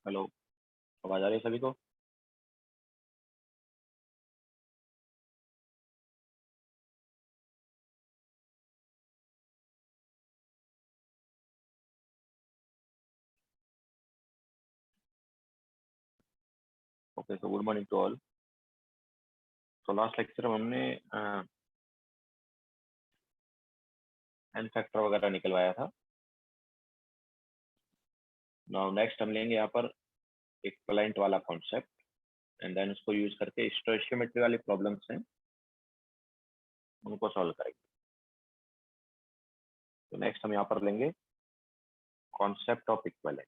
Hello. आवाज आ रही है सभी को? Okay, so good morning to all. तो लास्ट लेक्चर में हमने एन फैक्टर वगैरह निकलवाया था। नाउ नेक्स्ट हम लेंगे यहाँ पर इक्विवेलेंट वाला कॉन्सेप्ट एंड देन उसको यूज करके स्टोइचियोमेट्री वाली प्रॉब्लम्स हैं उनको सॉल्व करेंगे। तो नेक्स्ट हम यहाँ पर लेंगे कॉन्सेप्ट ऑफ इक्विवेलेंट।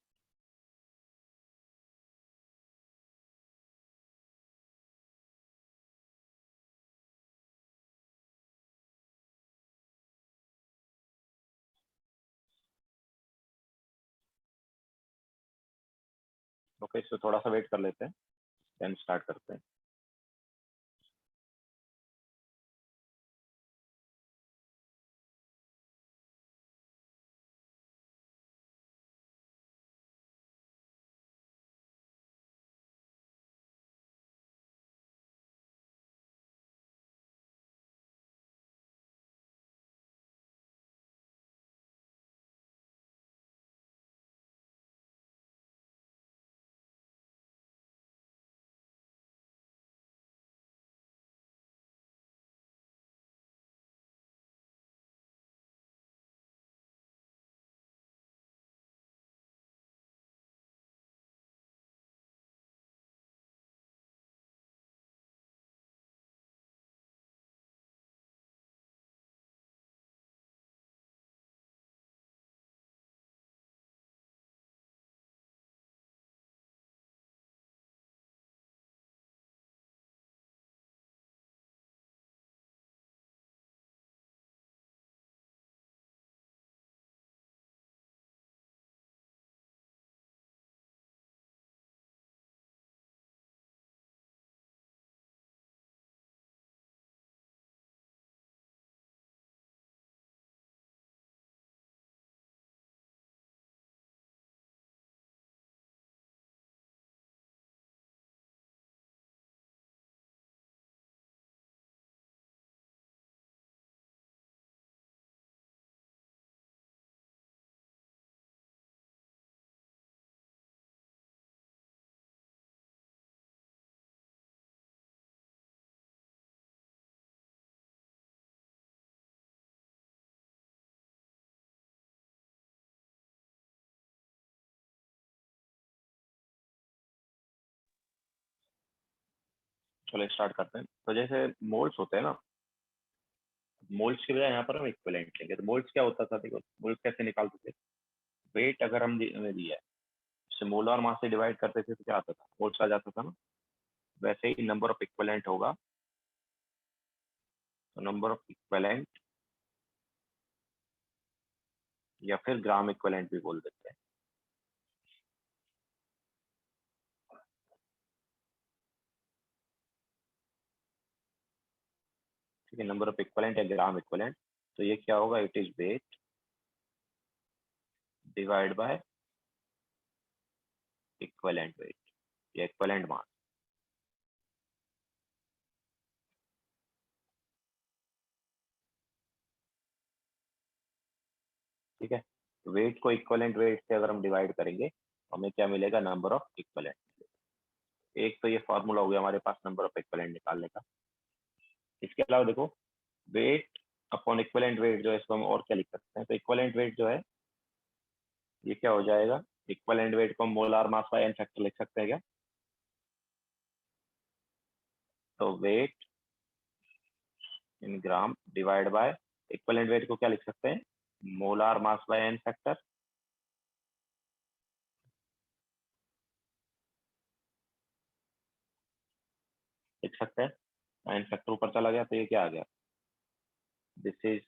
ओके, सो थोड़ा सा वेट कर लेते हैं, देन स्टार्ट करते हैं। चलो स्टार्ट करते हैं। तो जैसे मोल्स होते हैं ना, मोल्स की बजाय यहाँ पर हम इक्विवेलेंट लेंगे। तो मोल्स क्या होता था, देखो मोल्स कैसे निकालते थे। वेट अगर हम हमें दिया है, जैसे मोलार मास से डिवाइड करते थे तो क्या आता था, मोल्स आ जाता था ना। वैसे ही नंबर ऑफ इक्विवेलेंट होगा। तो नंबर ऑफ इक्विवेलेंट या फिर ग्राम इक्विवेलेंट भी बोल देते हैं। ठीक है, नंबर ऑफ इक्विवेलेंट या ग्राम इक्विवेलेंट। तो ये क्या होगा, it is wait divide by equivalent wait या इक्विवेलेंट मास। ठीक है, वेट को इक्विवेलेंट वेट से अगर हम डिवाइड करेंगे तो हमें क्या मिलेगा, नंबर ऑफ इक्विवेलेंट। एक तो ये फॉर्मूला हो गया हमारे पास नंबर ऑफ इक्विवेलेंट निकालने का। इसके अलावा देखो, वेट अपॉन इक्विवेलेंट वेट जो है, इसको हम और क्या लिख सकते हैं। तो इक्विवेलेंट वेट जो है ये क्या हो जाएगा, इक्विवेलेंट वेट को हम molar mass by N factor लिख सकते हैं क्या। तो weight in gram divide by equivalent weight को क्या लिख सकते हैं, molar mass by N factor. लिख सकते हैं, एन फैक्टर ऊपर चला गया तो ये क्या आ गया, this is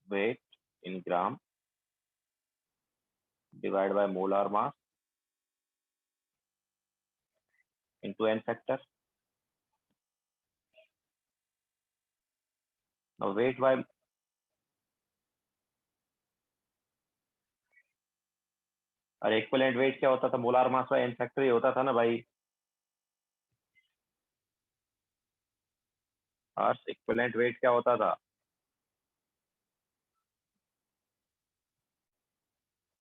weight in gram divide by molar mass into n factor. now weight by अरे इक्विवेलेंट वेट क्या होता था, molar mass by N factor ही होता था ना भाई। हर्ष इक्विवेलेंट वेट क्या होता था,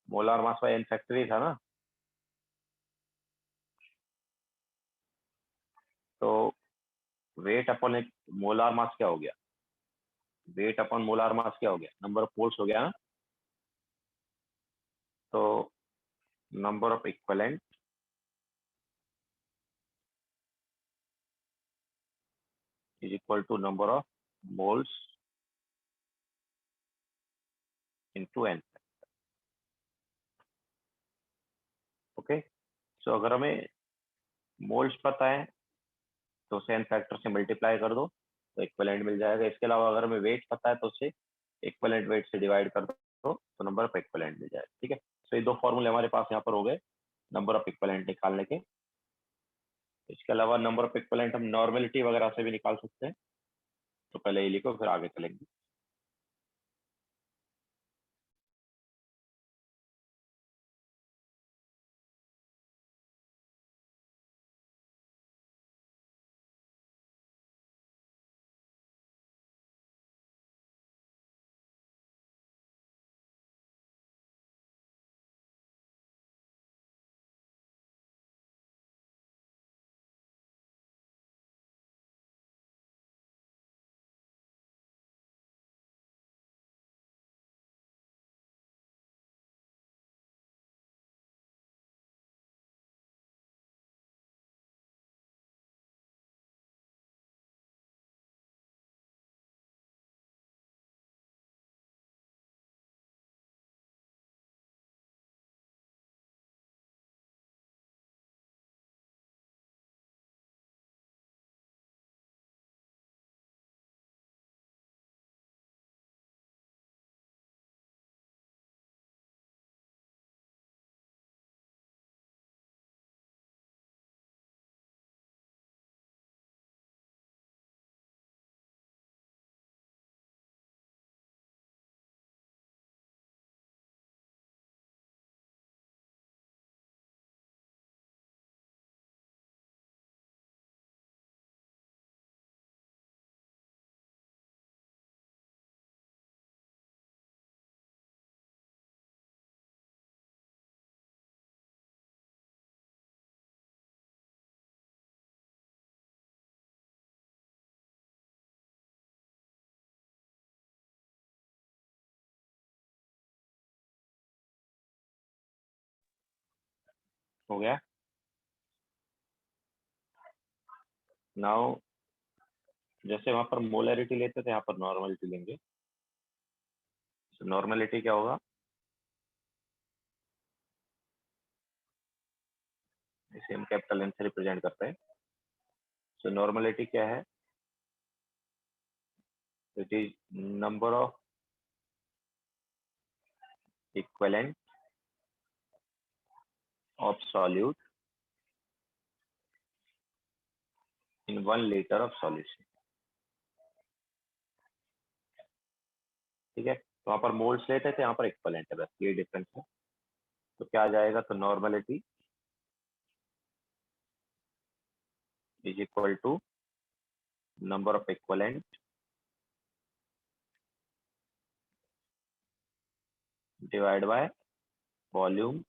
molar mass by N factor ही था ना। तो वेट अपॉन एक मोलार मास क्या हो गया, वेट अपॉन मोलार मास क्या हो गया, नंबर ऑफ मोल्स हो गया ना। तो number of equivalent is equal to number of moles into n. Okay, so अगर हमें मोल्स पता है तो उसे एन फैक्टर से मल्टीप्लाई कर दो तो इक्विवेलेंट मिल जाएगा। इसके अलावा अगर हमें वेट पता है तो उसे इक्विवेलेंट वेट से डिवाइड कर दो तो नंबर ऑफ इक्विवेलेंट मिल जाएगा। ठीक है, तो ये दो फॉर्मूले हमारे पास यहाँ पर हो गए नंबर ऑफ इक्विवेलेंट निकालने के। इसके अलावा नंबर ऑफ इक्विवेलेंट हम नॉर्मेलिटी वगैरह से भी निकाल सकते हैं। तो पहले ये लिखो फिर आगे चलेंगे। हो गया। नाउ जैसे वहां पर मोलरिटी लेते थे यहाँ पर नॉर्मलिटी लेंगे। नॉर्मलिटी क्या होगा, इसे हम कैपिटल एन से रिप्रेजेंट करते हैं। सो नॉर्मलिटी क्या है, it is number of equivalent of solute in 1 litre of solution. ठीक है, तो वहां पर मोल्स लेते थे, यहाँ पर इक्विवेलेंट है, बस ये डिफरेंस है। तो क्या आ जाएगा, तो normality is equal to number of equivalent divide by volume,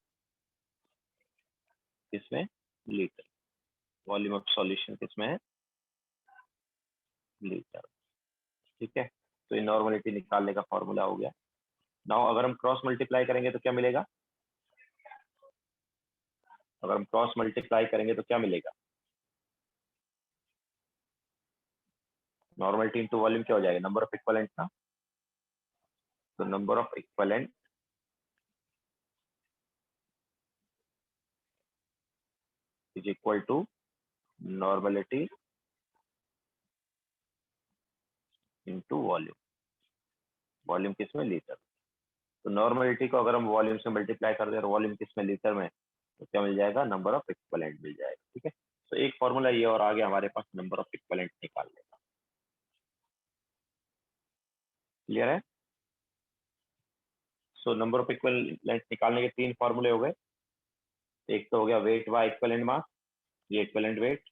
किसमें, लीटर, वॉल्यूम ऑफ सॉल्यूशन किसमें है, लीटर। ठीक है, तो ये नॉर्मलिटी निकालने का फॉर्मूला हो गया। नाउ अगर हम क्रॉस मल्टीप्लाई करेंगे तो क्या मिलेगा, अगर हम क्रॉस मल्टीप्लाई करेंगे तो क्या मिलेगा, नॉर्मलिटी इंटू वॉल्यूम क्या हो जाएगा, नंबर ऑफ इक्विवेलेंट ना। तो number of equivalent is equal to normality into volume, volume किसमें, लीटर। तो नॉर्मलिटी को अगर हम वॉल्यूम से मल्टीप्लाई कर दे और वॉल्यूम किसमें, लीटर में, तो क्या मिल जाएगा, नंबर ऑफ इक्विवेलेंट मिल जाएगा। ठीक है, तो एक फॉर्मूला ये और आगे हमारे पास नंबर ऑफ इक्विवेलेंट निकाल लेगा। क्लियर है। सो नंबर ऑफ इक्विवेलेंट निकालने के 3 फॉर्मूले हो गए। एक तो हो गया वेट बाय इक्विवेलेंट मास, ये इक्विवेलेंट वेट,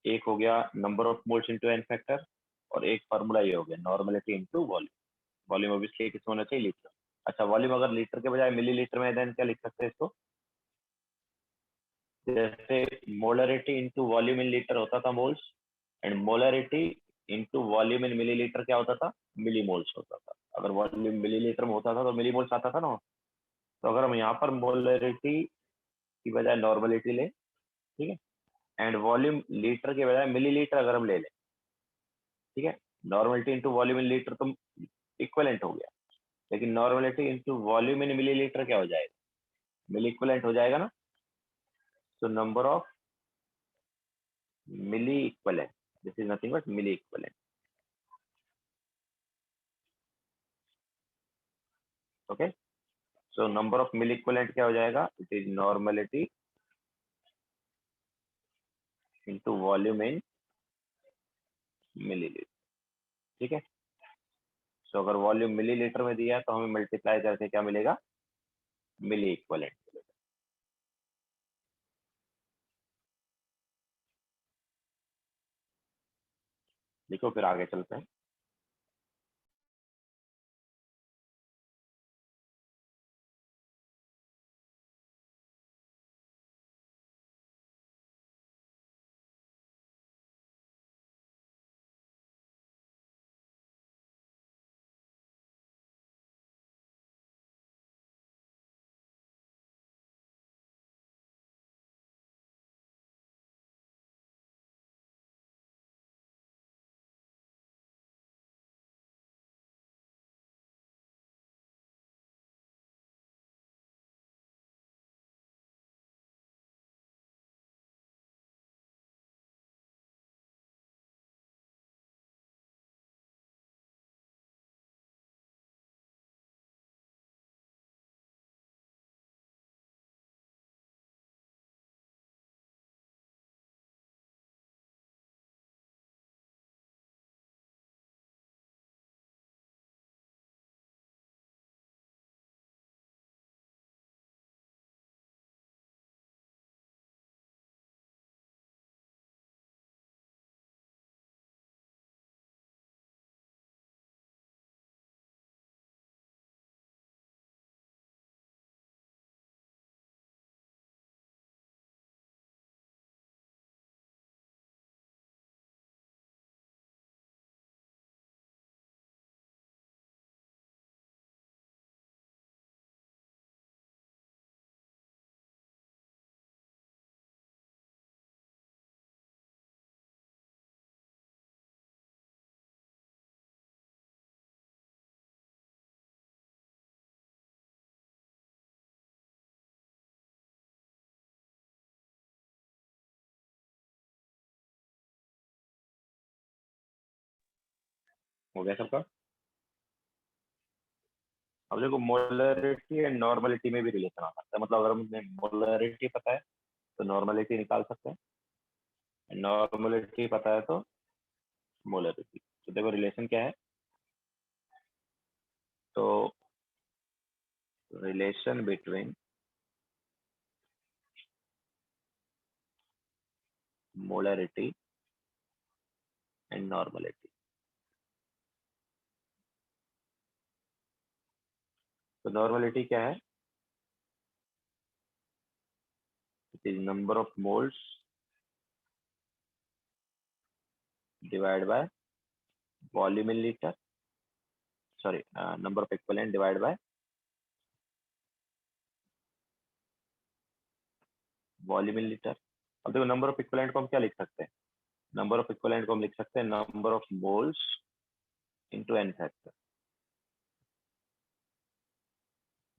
एक हो गया number of moles into n factor, और एक फार्मूला ये हो गया normality into volume. Volume obviously किस होना चाहिए, लीटर। अच्छा, वॉल्यूम अगर लीटर के बजाय मिलीलीटर में देन क्या लिख सकते हैं इसको, जैसे molarity into volume in litre होता था moles, and molarity into volume in millilitre क्या होता था, मिलीमोल्स होता था। अगर वॉल्यूम मिलीलीटर में होता था तो मिलीमोल्स आता था ना। तो अगर हम यहाँ पर मोलरिटी की बजाय नॉर्मलिटी ले, ठीक है, एंड वॉल्यूम लीटर के बजाय मिलीलीटर अगर हम ले लें, ठीक है, normality into volume in litre तो इक्वलेंट हो गया, लेकिन normality into volume in millilitre क्या हो जाएगा, मिली इक्वलेंट हो जाएगा ना। तो number of milli equivalent, this is nothing but milli equivalent. Okay, so number of milli equivalent क्या हो जाएगा, it is normality into volume in millilitre, ठीक है। सो अगर वॉल्यूम मिलीलीटर में दिया है तो हमें मल्टीप्लाई करके क्या मिलेगा, मिली इक्वलेंट मिलेगा। देखो फिर आगे चलते हैं। हो गया सबका। अब देखो मोलरिटी एंड नॉर्मलिटी में भी रिलेशन आ सकता है, मतलब अगर हमें मोलरिटी पता है तो नॉर्मलिटी निकाल सकते हैं, नॉर्मलिटी पता है तो मोलरिटी। तो देखो रिलेशन क्या है, तो relation between molarity and normality. तो नॉर्मलिटी क्या है, it is number of moles divide by volume in litre, sorry number of equivalent divide by volume in litre. अब देखो नंबर ऑफ इक्विवेलेंट को हम क्या लिख सकते हैं, नंबर ऑफ इक्विवेलेंट को हम लिख सकते हैं number of moles into n factor,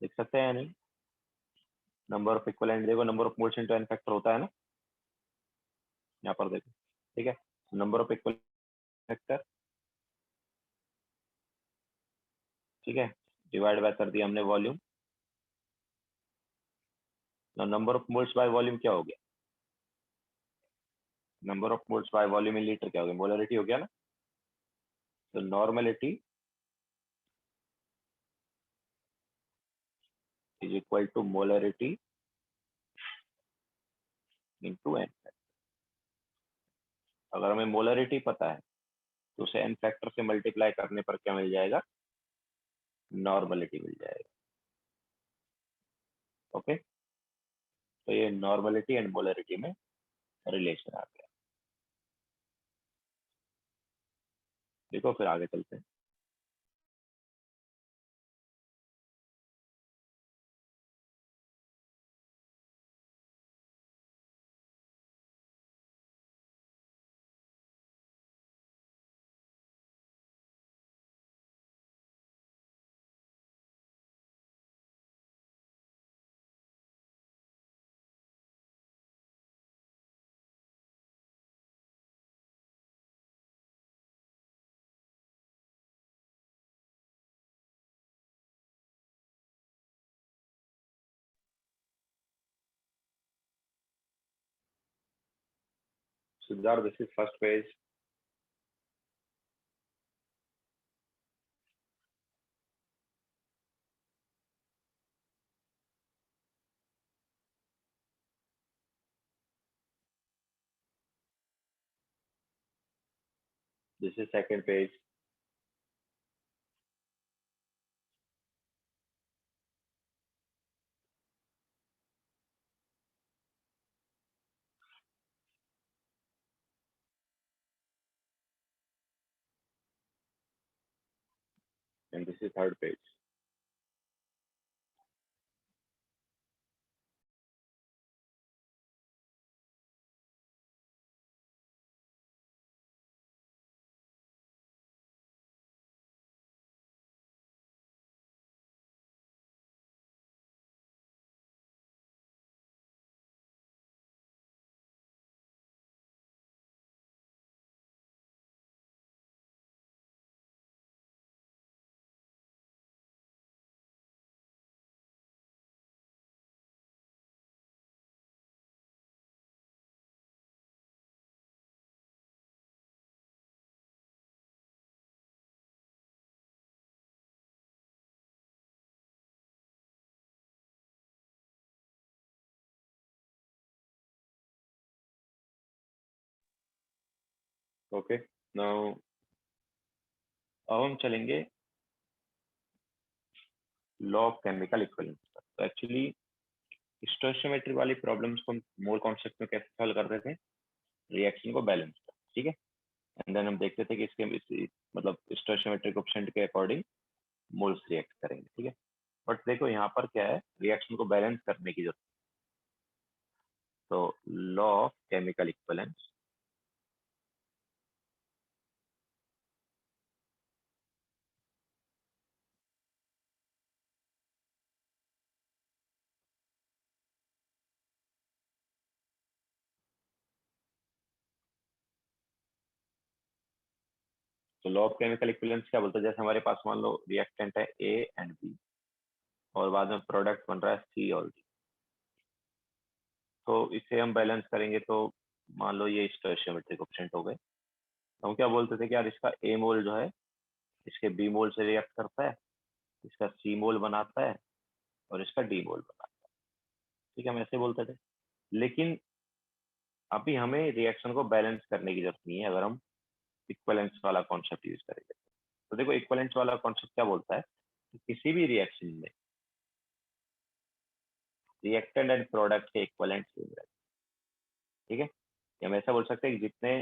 लिख सकते हैं या नहीं। नंबर ऑफ इक्विवेलेंट देखो, number of moles into n factor होता है ना, यहाँ पर देखो, ठीक है। नंबर ऑफ इक्विवेलेंट फैक्टर, ठीक है, डिवाइड बाय कर दिया हमने volume. Number of moles by volume क्या हो गया, number of moles by volume in litre क्या हो गया, मोलरिटी हो गया ना। तो normality is equal to molarity into n factor. अगर हमें मोलरिटी पता है तो उसे एन फैक्टर से मल्टीप्लाई करने पर क्या मिल जाएगा, नॉर्मलिटी मिल जाएगा। ओके, तो ये नॉर्मलिटी एंड मोलरिटी में रिलेशन आ गया। देखो फिर आगे चलते हैं। Siddharth, this is first page. This is second page. And this is third page. Okay, now अब हम चलेंगे लॉ ऑफ केमिकल इक्विवेलेंस पर। तो एक्चुअली स्टोइचियोमेट्री वाली प्रॉब्लम्स को हम मोल कॉन्सेप्ट में कैसे सॉल्व करते थे, रिएक्शन को बैलेंस कर, ठीक है। एंड देन हम देखते थे कि मतलब स्टोइचियोमेट्री कोएफिशिएंट के अकॉर्डिंग मोल्स रिएक्ट करेंगे, ठीक है। बट देखो यहाँ पर क्या है, रिएक्शन को बैलेंस करने की जरूरत। तो लॉ ऑफ केमिकल इक्विवेलेंस, तो लॉ ऑफ केमिकल इक्विवेलेंस क्या बोलता है, जैसे हमारे पास मान लो रिएक्टेंट है ए एंड बी और बाद में प्रोडक्ट बन रहा है सी और डी। तो इसे हम बैलेंस करेंगे तो मान लो ये स्टोइचियोमेट्री कोएफिशिएंट हो गए। तो हम क्या बोलते थे कि यार इसका ए मोल जो है इसके बी मोल से रिएक्ट करता है, इसका सी मोल बनाता है और इसका डी मोल बनाता है, ठीक है, हम ऐसे बोलते थे। लेकिन अभी हमें रिएक्शन को बैलेंस करने की जरूरत नहीं है अगर हम इक्विवेलेंस वाला कॉन्सेप्ट यूज करेंगे। तो देखो इक्विवेलेंस वाला कॉन्सेप्ट क्या बोलता है कि किसी भी रिएक्शन में रिएक्टेंट एंड प्रोडक्ट के इक्विवेलेंट सेम रहते हैं, ठीक है। या हम ऐसा बोल सकते हैं कि जितने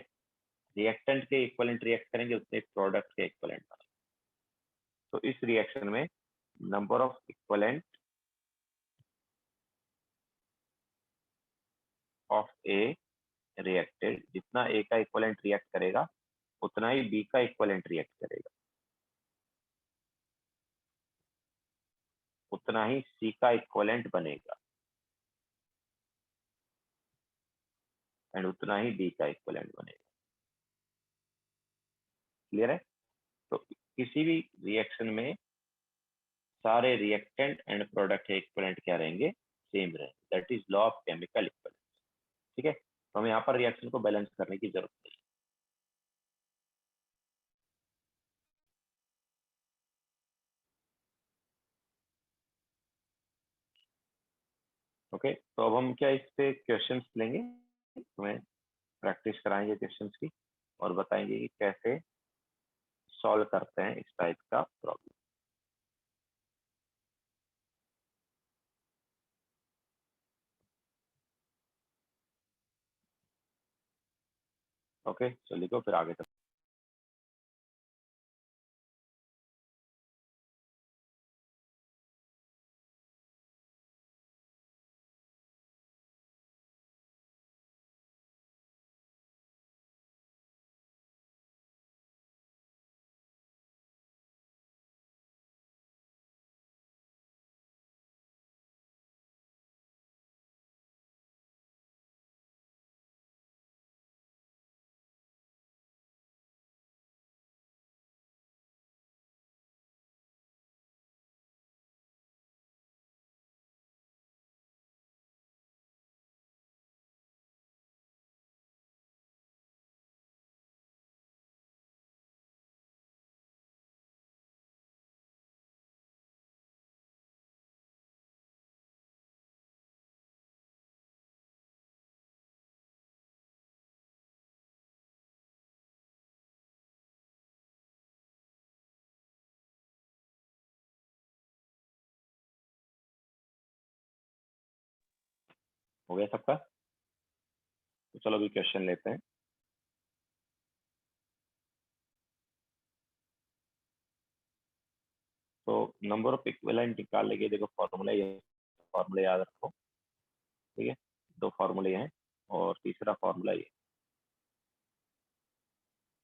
रिएक्टेंट के इक्विवेलेंट रिएक्ट करेंगे उतने प्रोडक्ट के इक्विवेलेंट बनेंगे। तो इस रिएक्शन में number of equivalent of A reacted, जितना ए का इक्विवेलेंट रिएक्ट करेगा उतना ही बी का इक्विवेलेंट रिएक्ट करेगा, उतना ही सी का इक्विवेलेंट बनेगा एंड उतना ही डी का इक्विवेलेंट बनेगा। क्लियर है। तो किसी भी रिएक्शन में सारे रिएक्टेंट एंड प्रोडक्ट के इक्विवेलेंट क्या रहेंगे, सेम रहेंगे। That is law of chemical equivalence, ठीक है। तो हमें यहाँ पर रिएक्शन को बैलेंस करने की जरूरत नहीं। ओके, तो अब हम क्या इस पे क्वेश्चंस लेंगे। तुम्हें प्रैक्टिस कराएंगे क्वेश्चंस की और बताएंगे कि कैसे सॉल्व करते हैं इस टाइप का प्रॉब्लम। ओके, चलिए लिखो फिर आगे तक। हो गया सबका? तो चलो अभी क्वेश्चन लेते हैं। तो नंबर ऑफ इक्विवेलेंट निकालने के देखो फॉर्मूला ये, फॉर्मूला याद रखो। ठीक है, दो फॉर्मूले हैं और तीसरा फॉर्मूला ये।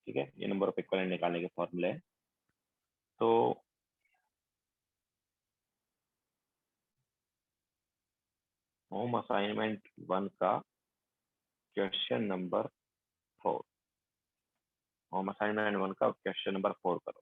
ठीक है, ये नंबर ऑफ इक्विवेलेंट निकालने के फॉर्मूले हैं। तो होम असाइनमेंट 1 का क्वेश्चन नंबर 4, होम असाइनमेंट 1 का क्वेश्चन नंबर 4 करो।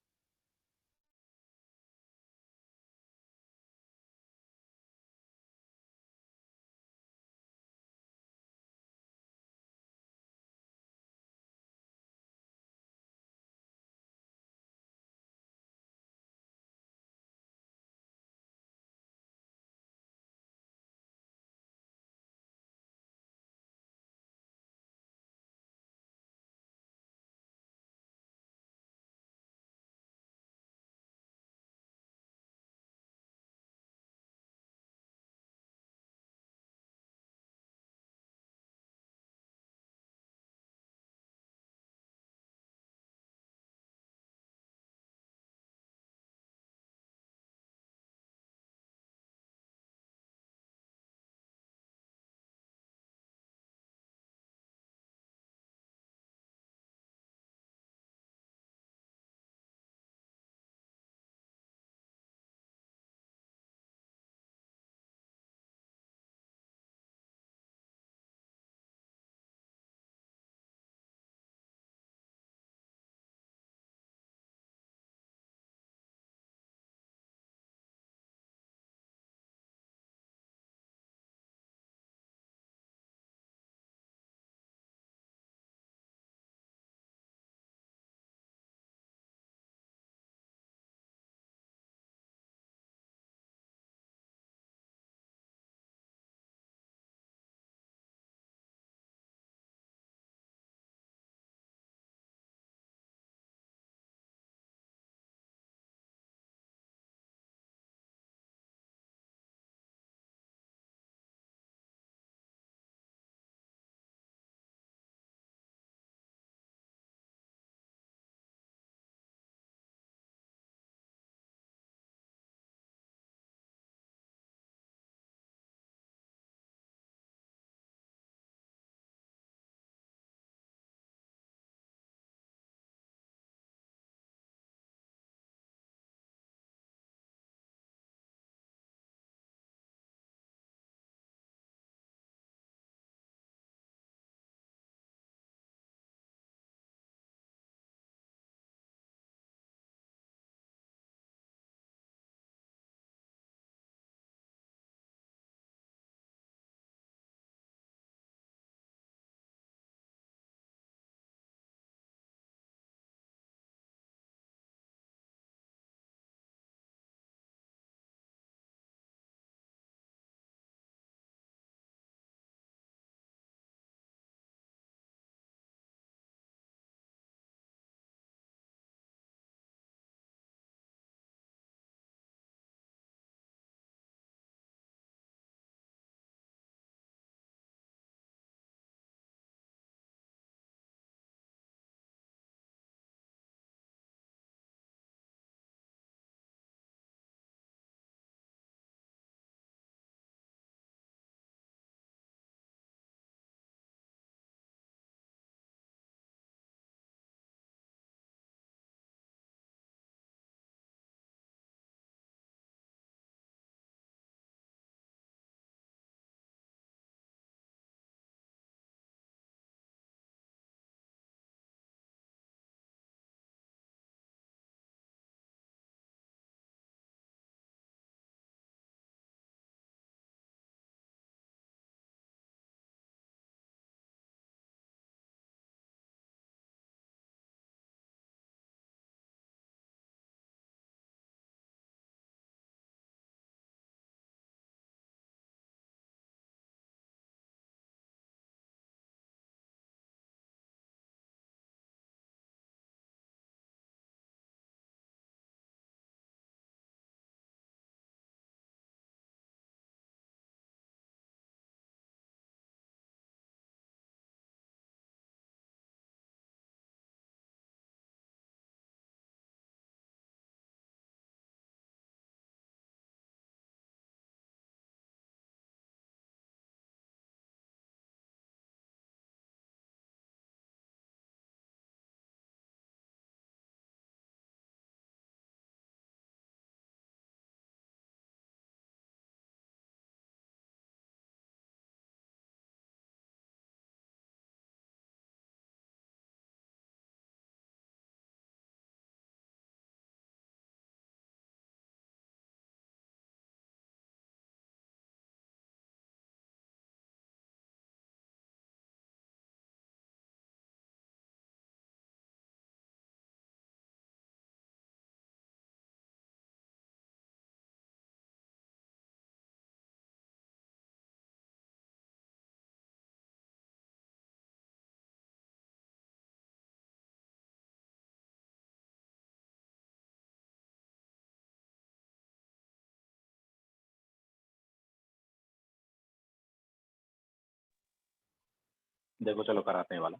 देखो चलो कराते हैं वाला।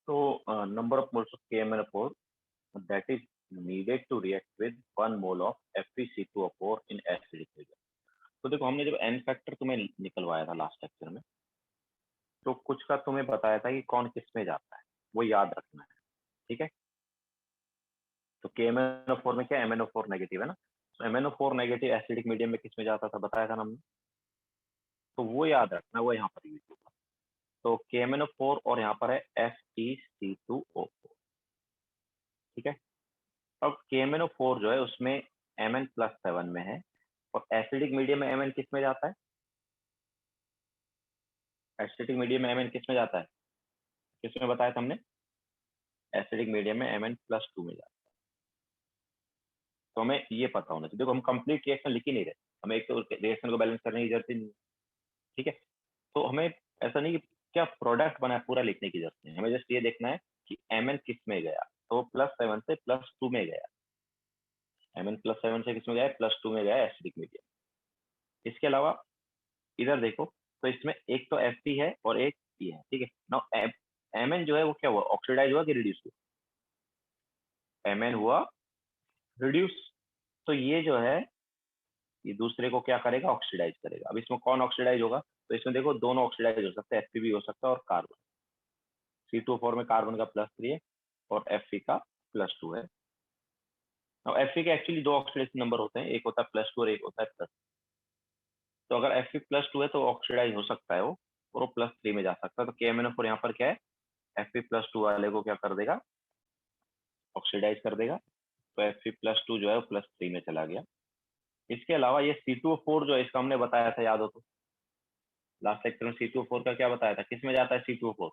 तो number of moles of KMnO4 that is needed to react with 1 mole of FeC2O4 in acidic medium। तो देखो हमने जब n फैक्टर तुम्हें निकलवाया था लास्ट लेक्चर में, तो कुछ का तुम्हें बताया था कि कौन किस में जाता है, वो याद रखना है, ठीक है। तो KMnO4 में क्या MnO4 नेगेटिव है ना, तो MnO4 नेगेटिव एसिडिक मीडियम में किस में जाता था बताया था ना हमने, तो वो याद रखना, वो यहाँ पर यूज होगा। तो KMnO4 और यहाँ पर है FeC2O4, ठीक है। अब KMnO4 जो है उसमें Mn+7 में है, और एसिडिक मीडियम में Mn किस में जाता है, एसिडिक मीडियम में Mn किस में जाता है, किस में बताया था हमने, एसिडिक मीडियम में Mn+2 में जाता है। तो हमें ये पता होना चाहिए। देखो हम कंप्लीट रिएक्शन लिख ही नहीं रहे, हमें एक तो रिएक्शन को बैलेंस करने की जरूरत ही नहीं, ठीक है। तो हमें ऐसा नहीं कि क्या प्रोडक्ट बना है पूरा लिखने की जरूरत नहीं, हमें जस्ट ये देखना है कि Mn किस में गया, तो +7 से +2 में गया, Mn+7 से किस में गया, +2 में गया एसिडिक मीडियम। इसके अलावा इधर देखो, तो इसमें एक तो Fe है और एक E है, ठीक है। नाउ Mn जो है वो क्या हुआ, ऑक्सीडाइज हुआ कि रिड्यूस हुआ, Mn हुआ रिड्यूस। तो ये जो है ये दूसरे को क्या करेगा, ऑक्सीडाइज करेगा। अब इसमें कौन ऑक्सीडाइज होगा, तो इसमें देखो दोनों ऑक्सीडाइज हो सकते हैं, Fe भी हो सकता है और कार्बन। C2O4 में कार्बन का +3 है और Fe का +2 है। अब Fe के एक्चुअली दो ऑक्सीडेशन नंबर होते हैं, एक होता है +2 और एक होता है +3। तो अगर Fe +2 है तो ऑक्सीडाइज हो सकता है वो, और वो +3 में जा सकता है। तो KMnO4 यहाँ पर क्या है, Fe +2 वाले को क्या कर देगा, ऑक्सीडाइज कर देगा। तो Fe +2 जो है वो +3 में चला गया। इसके अलावा ये C2O4 जो है इसका हमने बताया था, याद हो तो लास्ट लेक्चर में C2O4 का क्या बताया था, किस में जाता है C2O4,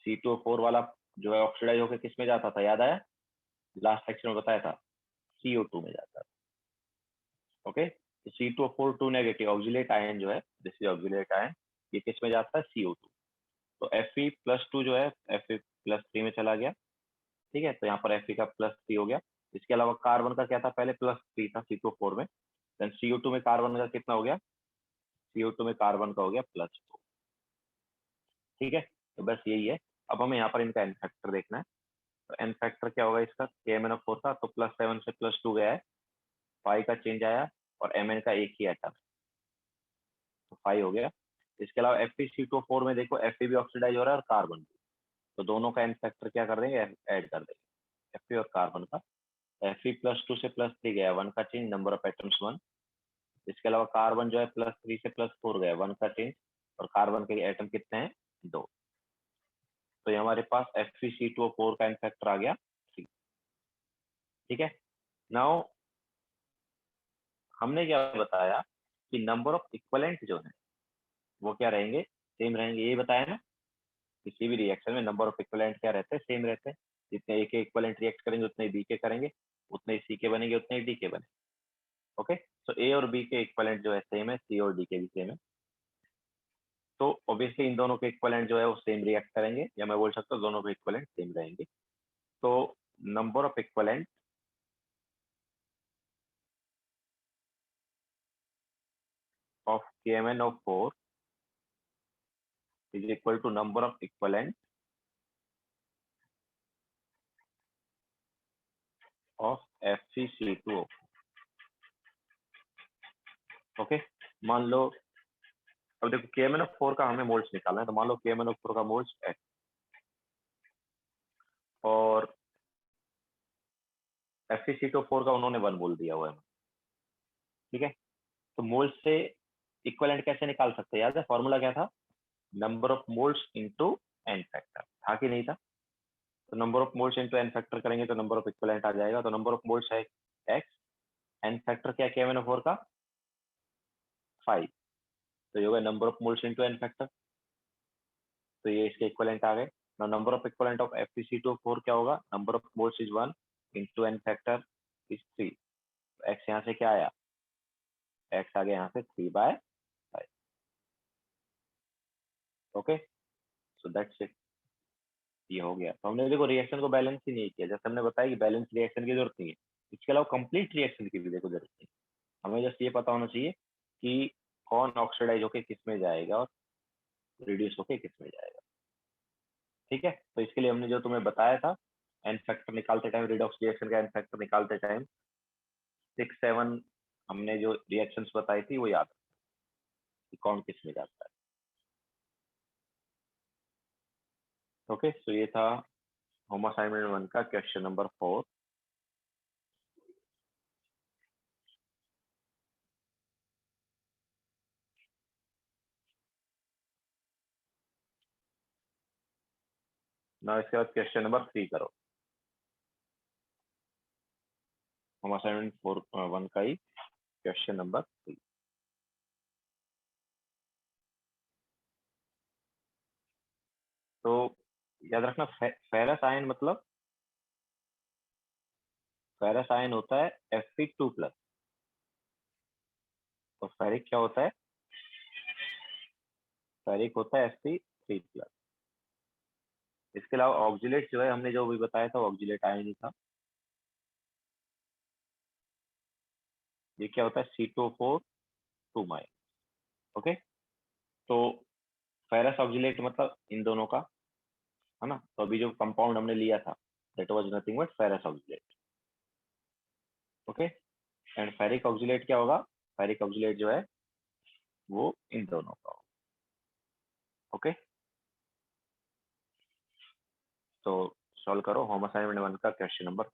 C2O4 वाला जो है ऑक्सीडाइज होकर किस में जाता था, याद आया, लास्ट लेक्चर में बताया था CO2 में जाता था। ओके, तो C2O4 2 नेगेटिव ऑक्सीलेट आयन जो है, दिस इज ऑक्सीलेट आयन, ये किस में जाता है, CO2। तो Fe+2 जो है Fe+3 में चला गया, ठीक है। तो यहाँ पर Fe का +3 हो गया। इसके अलावा कार्बन का क्या था, पहले +3 था C2O4 में, देन CO2 में कार्बन का कितना हो गया, CO2 में कार्बन का हो गया +2, ठीक है। तो बस यही है। अब हमें यहाँ पर इनका एन फैक्टर देखना है। तो एन फैक्टर क्या होगा इसका, KMnO4 का, तो +7 से +2 गया है, 5 का चेंज आया, और Mn का एक ही एटम, तो 5 हो गया। इसके अलावा FeC2O4 में देखो Fe भी ऑक्सीडाइज हो रहा है और कार्बन भी, तो दोनों का एन फैक्टर क्या कर देंगे, ऐड कर देंगे, Fe और कार्बन का। Fe+2 से +3 गया, 1 का चेंज, नंबर ऑफ एटम्स 1। इसके अलावा कार्बन जो है +3 से +4 गया, 1 का चेंज, और कार्बन के एटम कितने हैं, 2। तो ये हमारे पास FeC2O4 का एन फैक्टर आ गया 3, ठीक है। नाउ हमने क्या बताया कि नंबर ऑफ इक्वलेंट जो है वो क्या रहेंगे, सेम रहेंगे, यही बताया ना। किसी भी रिएक्शन में नंबर ऑफ इक्वलेंट क्या रहते हैं, सेम रहते हैं। जितने ए के इक्वलेंट रिएक्ट करेंगे उतने बी के करेंगे, उतने सी के बनेंगे, उतने डी के बनेंगे। ओके, तो ए और बी के इक्वलेंट जो है सेम है, सी और डी के भी सेम है। तो ऑब्वियसली इन दोनों के इक्वलेंट जो है वो सेम रिएक्ट करेंगे, या मैं बोल सकता हूँ दोनों के इक्वलेंट सेम रहेंगे। तो number of equivalent of KMnO4 is equal to number of equivalent of FeC2O4। Okay, मान लो, अब देखो KMnO4 का हमें मोल्स निकालना है, तो मान लो KMnO4 का मोल्स है, और FeC2O4 का उन्होंने 1 मोल दिया हुआ है, ठीक है। तो मोल्स से इक्वलेंट कैसे निकाल सकते हैं, याद है फॉर्मूला क्या था, number of moles into n factor, था कि नहीं था। तो number of moles into n factor करेंगे तो नंबर ऑफ इक्वलेंट आ जाएगा। तो नंबर ऑफ मोल्स है एक्स, एन फैक्टर क्या KMnO4 का 5, तो ये होगा number of moles into n factor, तो ये इसके इक्वलेंट आ गए। Now number of equivalent of FeC2O4 क्या होगा, number of moles is 1 into n factor is 3। X यहाँ से क्या आया, एक्स आ गया यहाँ से 3/5। ओके, सो दैट्स इट, ये हो गया। तो हमने देखो रिएक्शन को बैलेंस ही नहीं किया, जैसे हमने बताया कि बैलेंस रिएक्शन की जरूरत नहीं है, इसके अलावा कंप्लीट रिएक्शन की भी देखो जरूरत नहीं, हमें जस्ट ये पता होना चाहिए कि कौन ऑक्सीडाइज होकर किस में जाएगा और रिड्यूस होके किस में जाएगा। ठीक है, तो इसके लिए हमने जो तुम्हें बताया था एन फैक्टर निकालते टाइम, रिडॉक्स रिएक्शन का एन फैक्टर निकालते टाइम 6-7 हमने जो रिएक्शंस बताई थी वो याद कि कौन किस में जाता है। ओके, तो ये था होम असाइनमेंट 1 का क्वेश्चन नंबर 4। ना इसके बाद क्वेश्चन नंबर 3 करो, होम असाइनमेंट 1 का ही क्वेश्चन नंबर 3। तो याद रखना फेरस आयन मतलब फेरस आयन होता है Fe2+, और फेरिक क्या होता है, फेरिक होता है Fe3+। इसके अलावा ऑक्जिलेट जो है हमने जो भी बताया था ऑक्जिलेट आयन ही था। ये क्या होता है C2O4 2 ओके, तो फेरस ऑक्जिलेट मतलब इन दोनों का है ना। तो अभी जो कंपाउंड हमने लिया था that was nothing but ferrous oxalate. Okay, and ferric oxalate क्या होगा, फेरिक ऑक्जिलेट जो है वो इन दोनों का। ओके, तो सॉल्व करो होम असाइनमेंट 1 का question number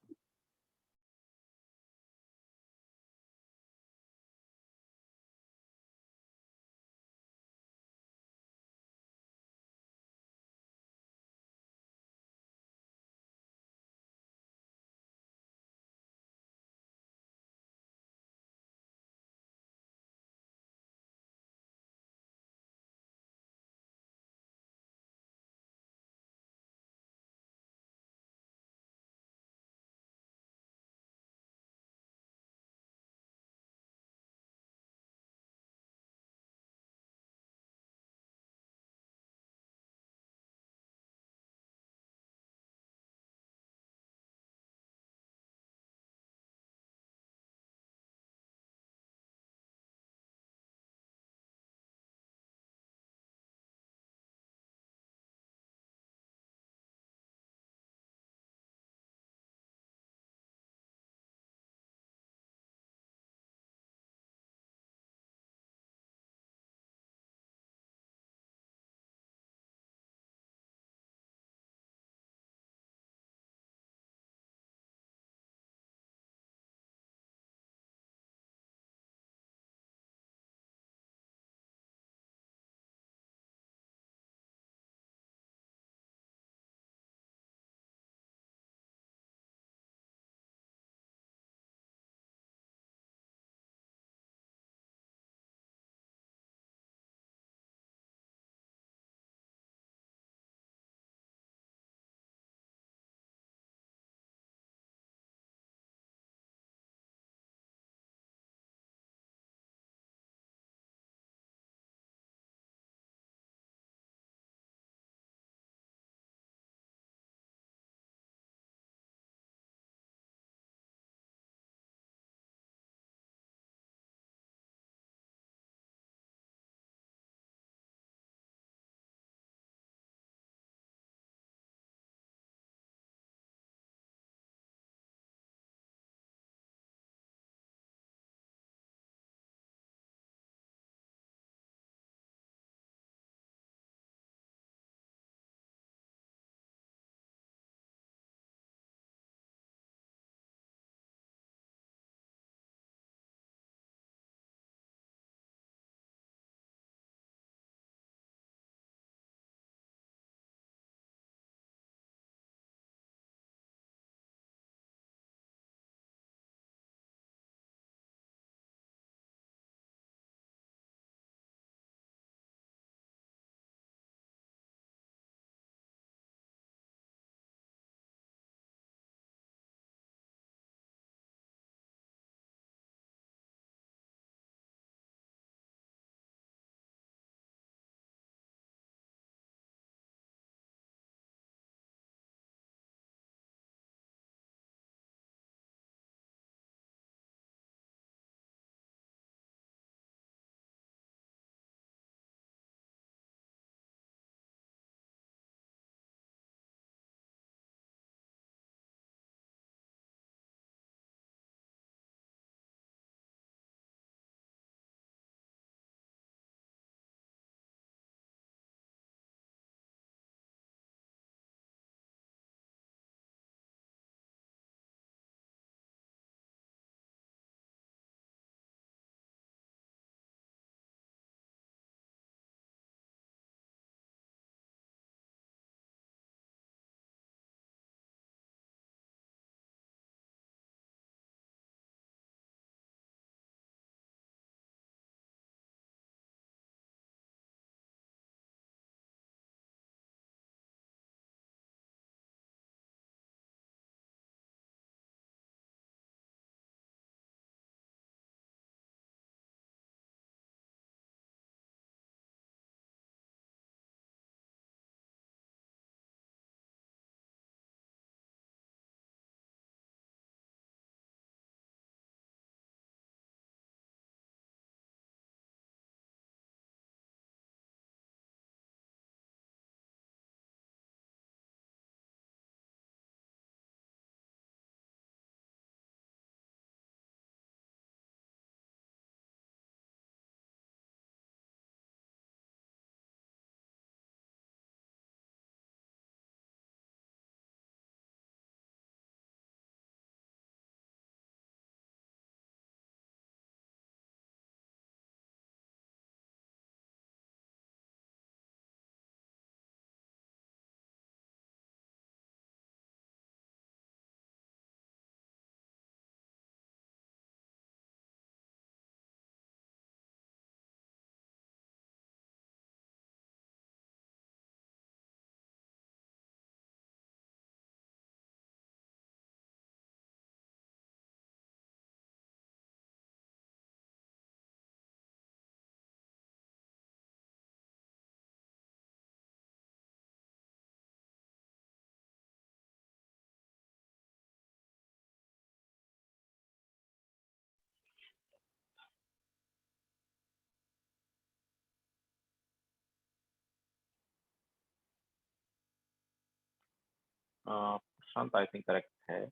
Prashant I think correct है,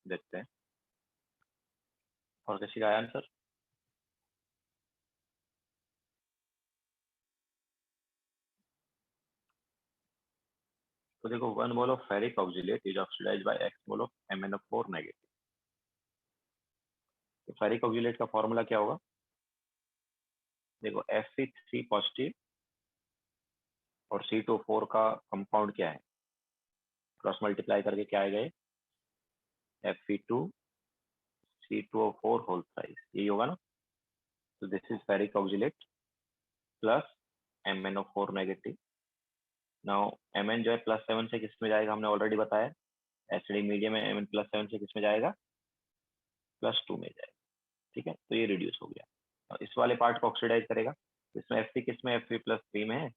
देखते हैं। और किसी का आंसर? तो देखो 1 mole of ferric oxalate is oxidised by x mole of MnO4 negative. तो फेरिक ऑक्सीलेट का फॉर्मूला क्या होगा? देखो Fe3 पॉजिटिव और C2O4 का कंपाउंड क्या है, क्रॉस मल्टीप्लाई करके क्या आएगा ये? Fe2 C2O4 होल साइज, यही होगा ना। तो this is ferric oxalate plus MnO4 negative. Now Mn जो है +7 से किस में जाएगा, हमने ऑलरेडी बताया, एसिडिक मीडियम में Mn +7 से किस में जाएगा? +2 में जाएगा। ठीक है, तो ये रिड्यूस हो गया। और इस वाले पार्ट को ऑक्सीडाइज करेगा, इसमें Fe किस में? Fe+3 में है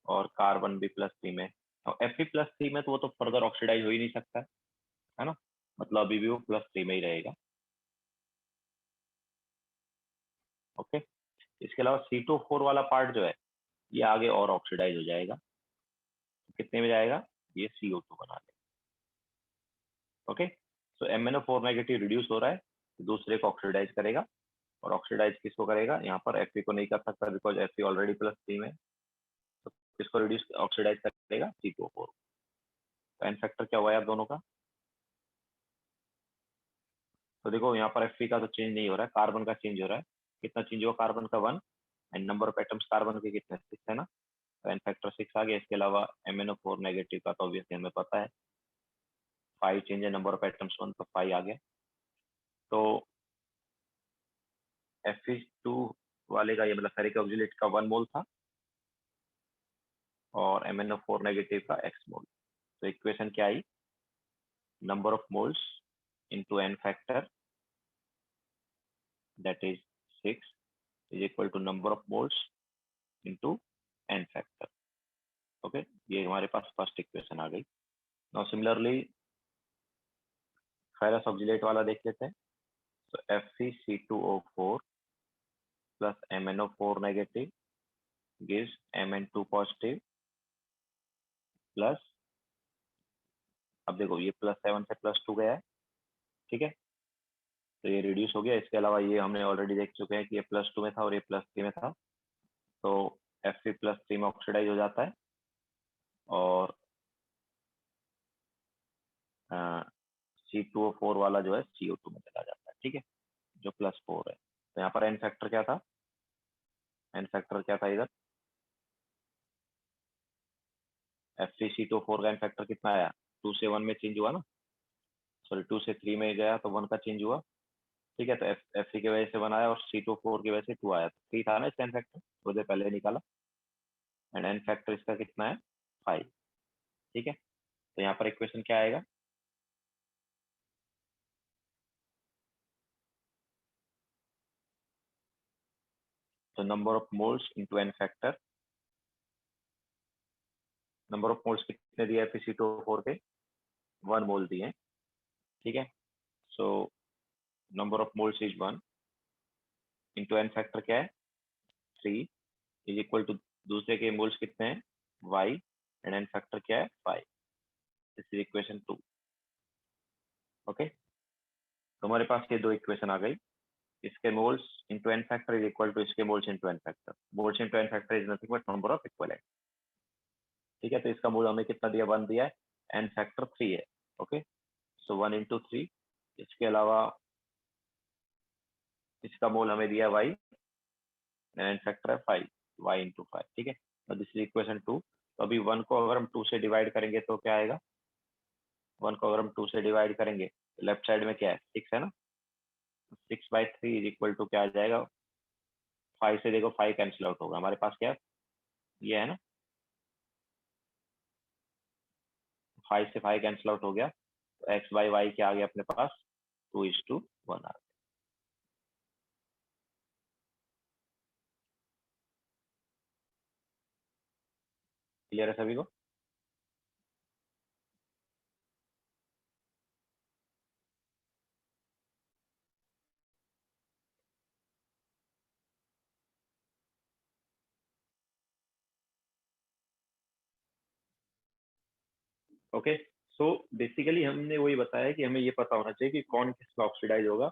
और कार्बन भी +3 में। और Fe+3 में तो वो तो फर्दर ऑक्सीडाइज हो ही नहीं सकता है ना, मतलब अभी भी वो +3 में ही रहेगा। ओके, इसके अलावा C2O4 वाला पार्ट जो है ये आगे और ऑक्सीडाइज हो जाएगा, कितने में जाएगा? ये CO2 बना लेगा। ओके, तो MnO4 नेगेटिव रिड्यूस हो रहा है, तो दूसरे को ऑक्सीडाइज करेगा, और ऑक्सीडाइज किसको करेगा? यहाँ पर Fe को नहीं कर सकता बिकॉज Fe ऑलरेडी +3 में, तो किसको रिड्यूस ऑक्सीडाइज करेगा? C2O4। तो एन फैक्टर क्या हुआ है आप दोनों का? तो देखो यहाँ पर Fe का तो चेंज नहीं हो रहा है, कार्बन का चेंज हो रहा है। कितना चेंज हुआ? कार्बन का 1, and number of atoms carbon के कितने? 6 है ना, तो एन फैक्टर 6 आ गया। इसके अलावा MnO4 नेगेटिव का तो ऑब्वियसली हमें पता है 5 चेंज है, नंबर ऑफ एटम्स 1, तो 5 आ गया। तो Fe2 वाले का ये मतलब फेरिक ऑक्सीलेट का 1 मोल था और MnO4 नेगेटिव का x मोल। तो इक्वेशन क्या आई? Number of moles into n factor that is 6 is equal to number of moles into n factor। Okay, ये हमारे पास फर्स्ट इक्वेशन आ गई। नाउ सिमिलरली फेरस ऑक्सीलेट वाला देख लेते हैं। तो FeC2O4 plus MnO4 negative gives Mn2 positive plus, अब देखो ये +7 से +2 गया है, ठीक है, तो ये रिड्यूस हो गया। इसके अलावा ये हमने ऑलरेडी देख चुके हैं कि ये +2 में था और ये +3 में था, तो Fe+3 में ऑक्सीडाइज हो जाता है और C2O4 वाला जो है CO2 में चला जाता है, ठीक है, जो +4 है। तो यहाँ पर एन फैक्टर क्या था? एन फैक्टर क्या था इधर? FeC2O4 का एन फैक्टर कितना आया? 2 से 1 में चेंज हुआ ना, सॉरी 2 से 3 में गया तो 1 का चेंज हुआ, ठीक है। तो Fe की वजह से 1 आया और C2O4 की वजह से 2 आया, 3 था ना इसका एन फैक्टर, थोड़ी देर पहले निकाला, एंड एन फैक्टर इसका कितना है? 5, ठीक है। तो यहाँ पर इक्वेशन क्या आएगा? तो number of moles into n factor, number of moles कितने दिए FeC2O4 के? 1 मोल दिए, ठीक है। So number of moles is 1 into n factor क्या है? 3 इज इक्वल टू दूसरे के मोल्स कितने हैं? y, एंड एन फैक्टर क्या है? 5। This is equation 2। ओके, तो हमारे पास ये दो इक्वेशन आ गई। इसके moles into n factor is equal to इसके moles into n factor. Moles into n factor is nothing but number of equivalent, ठीक है। तो इसका मोल हमें कितना दिया? 1 दिया है, एन फैक्टर 3 है। ओके, सो 1 इंटू 3। इसके अलावा इसका मोल हमें दिया y, एन फैक्टर है 5, y इंटू 5, ठीक है। तो दिस इज इक्वेशन 2। तो अभी 1 को अगर हम 2 से डिवाइड करेंगे तो क्या आएगा? 1 को अगर हम 2 से डिवाइड करेंगे, लेफ्ट साइड में क्या है? 6 है ना, 6/3 इज इक्वल टू क्या आ जाएगा? 5 से देखो 5 कैंसिल आउट होगा, हमारे पास क्या है? ये है ना, 5 से 5 कैंसिल आउट हो गया, तो x/y क्या आ गया अपने पास? 2:1 आ गया। क्लियर है सभी को? ओके, सो बेसिकली हमने वही बताया कि हमें ये पता होना चाहिए कि कौन किस में ऑक्सीडाइज होगा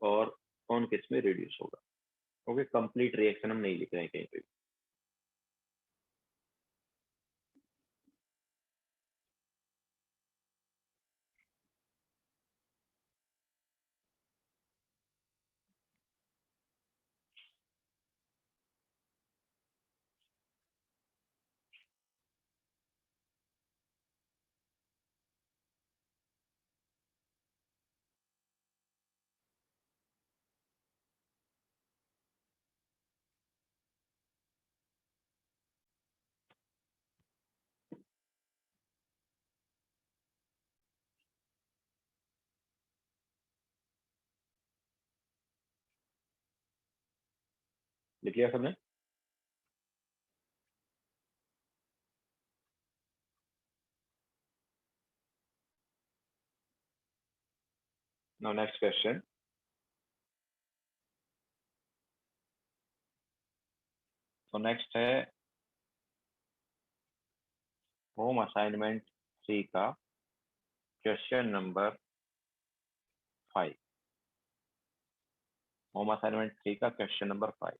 और कौन किस में रिड्यूस होगा। ओके, कंप्लीट रिएक्शन हम नहीं लिख रहे हैं कहीं पे। लिख लिया सबने? Now next question. तो नेक्स्ट है होम असाइनमेंट 3 का क्वेश्चन नंबर 5। होम असाइनमेंट 3 का question number 5।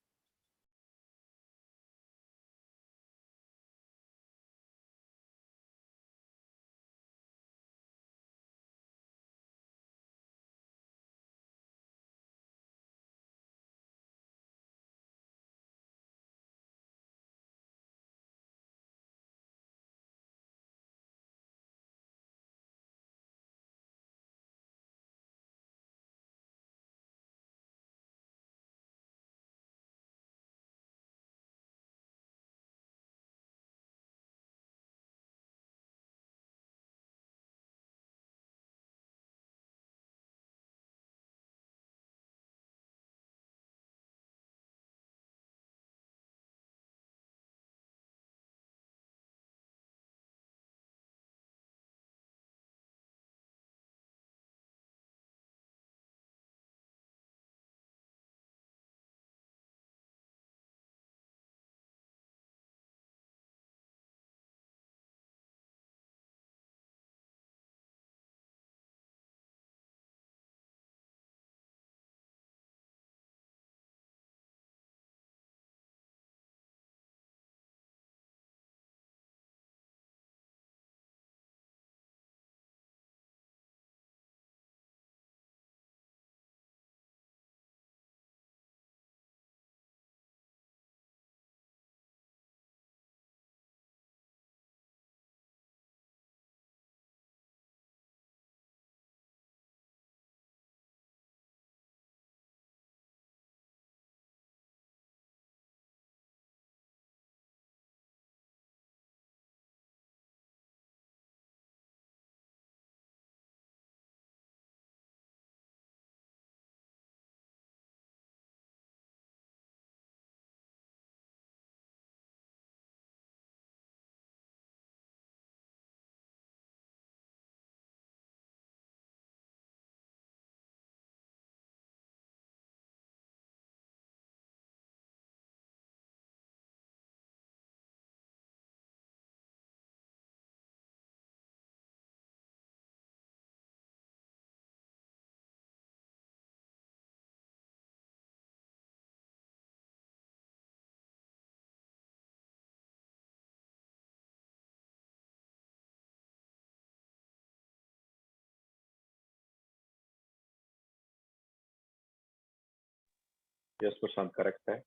Yes Prashant, correct है।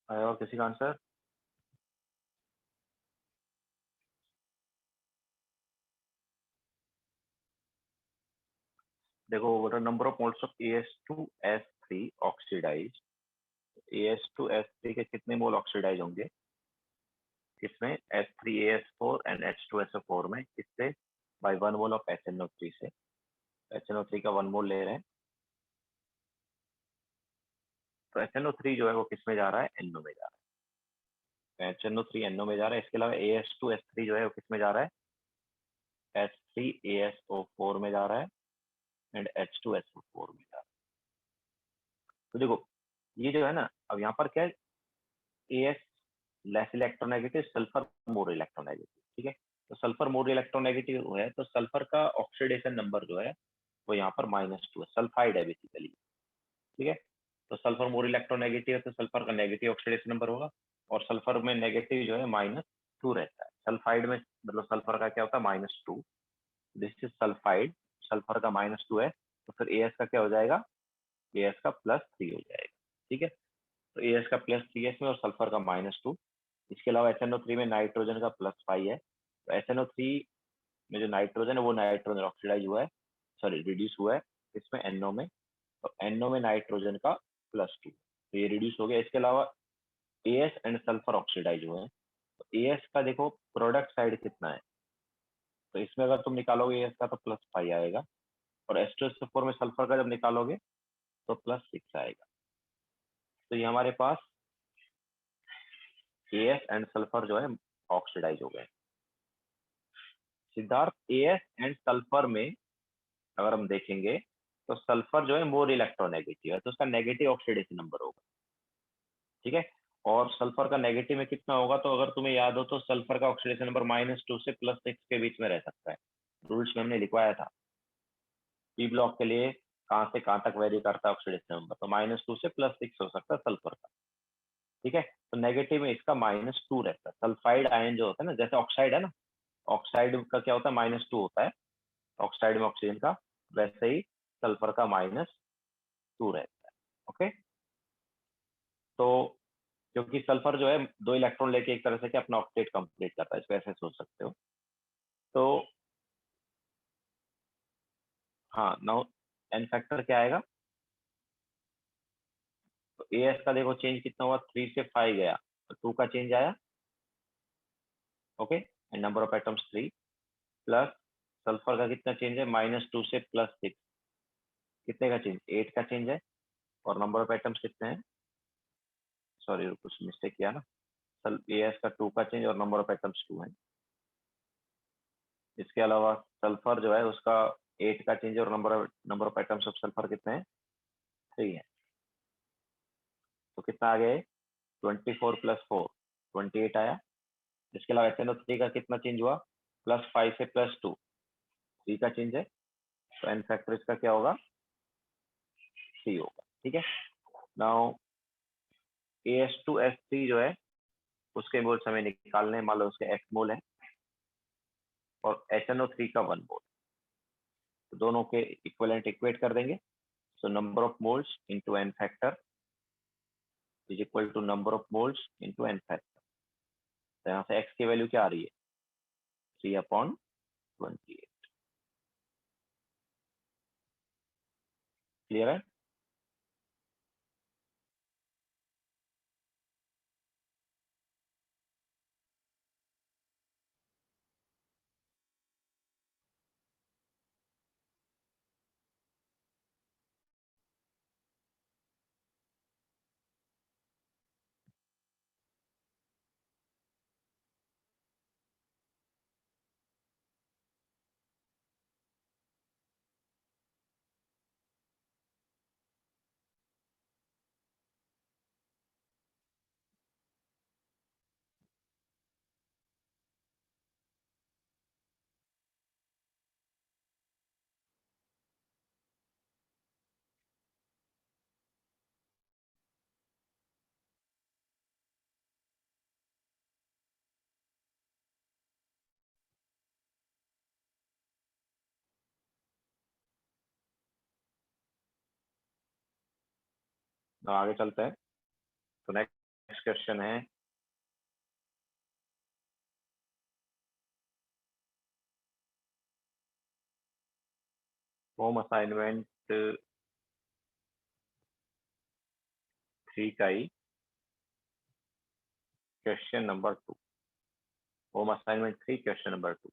और किसी का आंसर? देखो what are number of moles of AS2S3 oxidise. AS2S3 के कितने मोल ऑक्सीडाइज होंगे किसमें? H3AS4 एंड H2SO4 में। किससे? बाय 1 मोल ऑफ HNO3 से। HNO3 का 1 मोल ले रहे हैं, तो HNO3 जो है वो किस में जा रहा है? NO में जा रहा है। HNO3 NO में जा रहा है। इसके अलावा AS2S3 जो है वो किस में जा रहा है? H3ASO4 में जा रहा है एंड H2SO4 में जा रहा है। तो देखो ये जो है ना, अब यहाँ पर क्या है, AS less electronegative, sulphur more electronegative, ठीक है। तो सल्फर मोर इलेक्ट्रोनेगेटिव है, तो सल्फर का ऑक्सीडेशन नंबर जो है वो यहाँ पर -2 है, सल्फाइड है बेसिकली, ठीक है। तो सल्फर मोर इलेक्ट्रोनेगेटिव है तो सल्फर का नेगेटिव ऑक्सीडेशन नंबर होगा, और सल्फर में नेगेटिव जो है -2 रहता है। सल्फाइड में मतलब सल्फर का क्या होता है? -2। दिस इज सल्फाइड, सल्फर का -2 है, तो फिर AS का क्या हो जाएगा? AS का +3 हो जाएगा, ठीक है। तो AS का +3 है इसमें और सल्फर का -2। इसके अलावा HNO3 में नाइट्रोजन का +5 है, तो HNO3 में जो नाइट्रोजन है वो नाइट्रोजन ऑक्सीडाइज हुआ है, सॉरी रिड्यूस हुआ है इसमें NO में, तो NO में नाइट्रोजन का +2, तो ये रिड्यूस हो गया। इसके अलावा AS एंड सल्फर ऑक्सीडाइज हुए हैं, तो AS का देखो प्रोडक्ट साइड कितना है, तो इसमें अगर तुम निकालोगे AS का तो +5 आएगा, और H2SO4 में सल्फर का जब निकालोगे तो +6 आएगा। तो ये हमारे पास AS एंड सल्फर जो है ऑक्सीडाइज हो गए। सिद्धार्थ, AS एंड सल्फर में अगर हम देखेंगे तो सल्फर जो है मोर इलेक्ट्रोनेगेटिव है, तो उसका नेगेटिव ऑक्सीडेशन नंबर होगा, ठीक है। और सल्फर का नेगेटिव में कितना होगा? तो अगर तुम्हें याद हो तो सल्फर का ऑक्सीडेशन नंबर -2 से +6 के बीच में रह सकता है। रूल्स में हमने लिखवाया था पी ब्लॉक के लिए कहाँ से कहाँ तक वेरी करता है ऑक्सीडेशन नंबर, तो -2 से +6 हो सकता है सल्फर का, ठीक है। तो नेगेटिव में इसका -2 रहता है। सल्फाइड आयन जो होता है ना, जैसे ऑक्साइड है ना, ऑक्साइड का क्या होता है? -2 होता है ऑक्साइड में ऑक्सीजन का, वैसे ही सल्फर का -2 रहता है, ओके। तो क्योंकि सल्फर जो है 2 इलेक्ट्रॉन लेके एक तरह से क्या अपना ऑक्टेट कंप्लीट करता है, इसको ऐसे सोच सकते हो। तो हाँ, नाउ एन फैक्टर क्या आएगा? तो AS का देखो चेंज कितना हुआ, 3 से 5 गया, तो 2 का चेंज आया, okay, and number of atoms 3, plus sulphur का कितना चेंज है? -2 से +6, कितने का चेंज? 8 का चेंज है, और नंबर ऑफ एटम्स कितने हैं? सॉरी कुछ मिस्टेक किया ना, AS का 2 का चेंज और नंबर ऑफ एटम्स 2 है। इसके अलावा सल्फर जो है उसका 8 का चेंज और number of atoms of sulphur कितने हैं? 3 है। तो कितना आ गया? 24 + 4 28 आया। इसके अलावा HNO3 का कितना चेंज हुआ? +5 से +2, 3 का चेंज है, तो एन फैक्टर इसका क्या होगा? 3 होगा, ठीक है। नाउ AS2S3 जो है उसके मोल्स हमें निकालने हैं, मान लो उसके X मोल है और HNO3 का 1 मोल, तो दोनों के इक्विवेलेंट इक्वेट कर देंगे। So number of moles into n factor is equal to number of moles into n factor. तो यहाँ से X की वैल्यू क्या आ रही है? 3/28। क्लियर है? तो आगे चलते हैं। तो नेक्स्ट क्वेश्चन है होम असाइनमेंट 3 का ही question number 2। Home assignment 3 question number 2।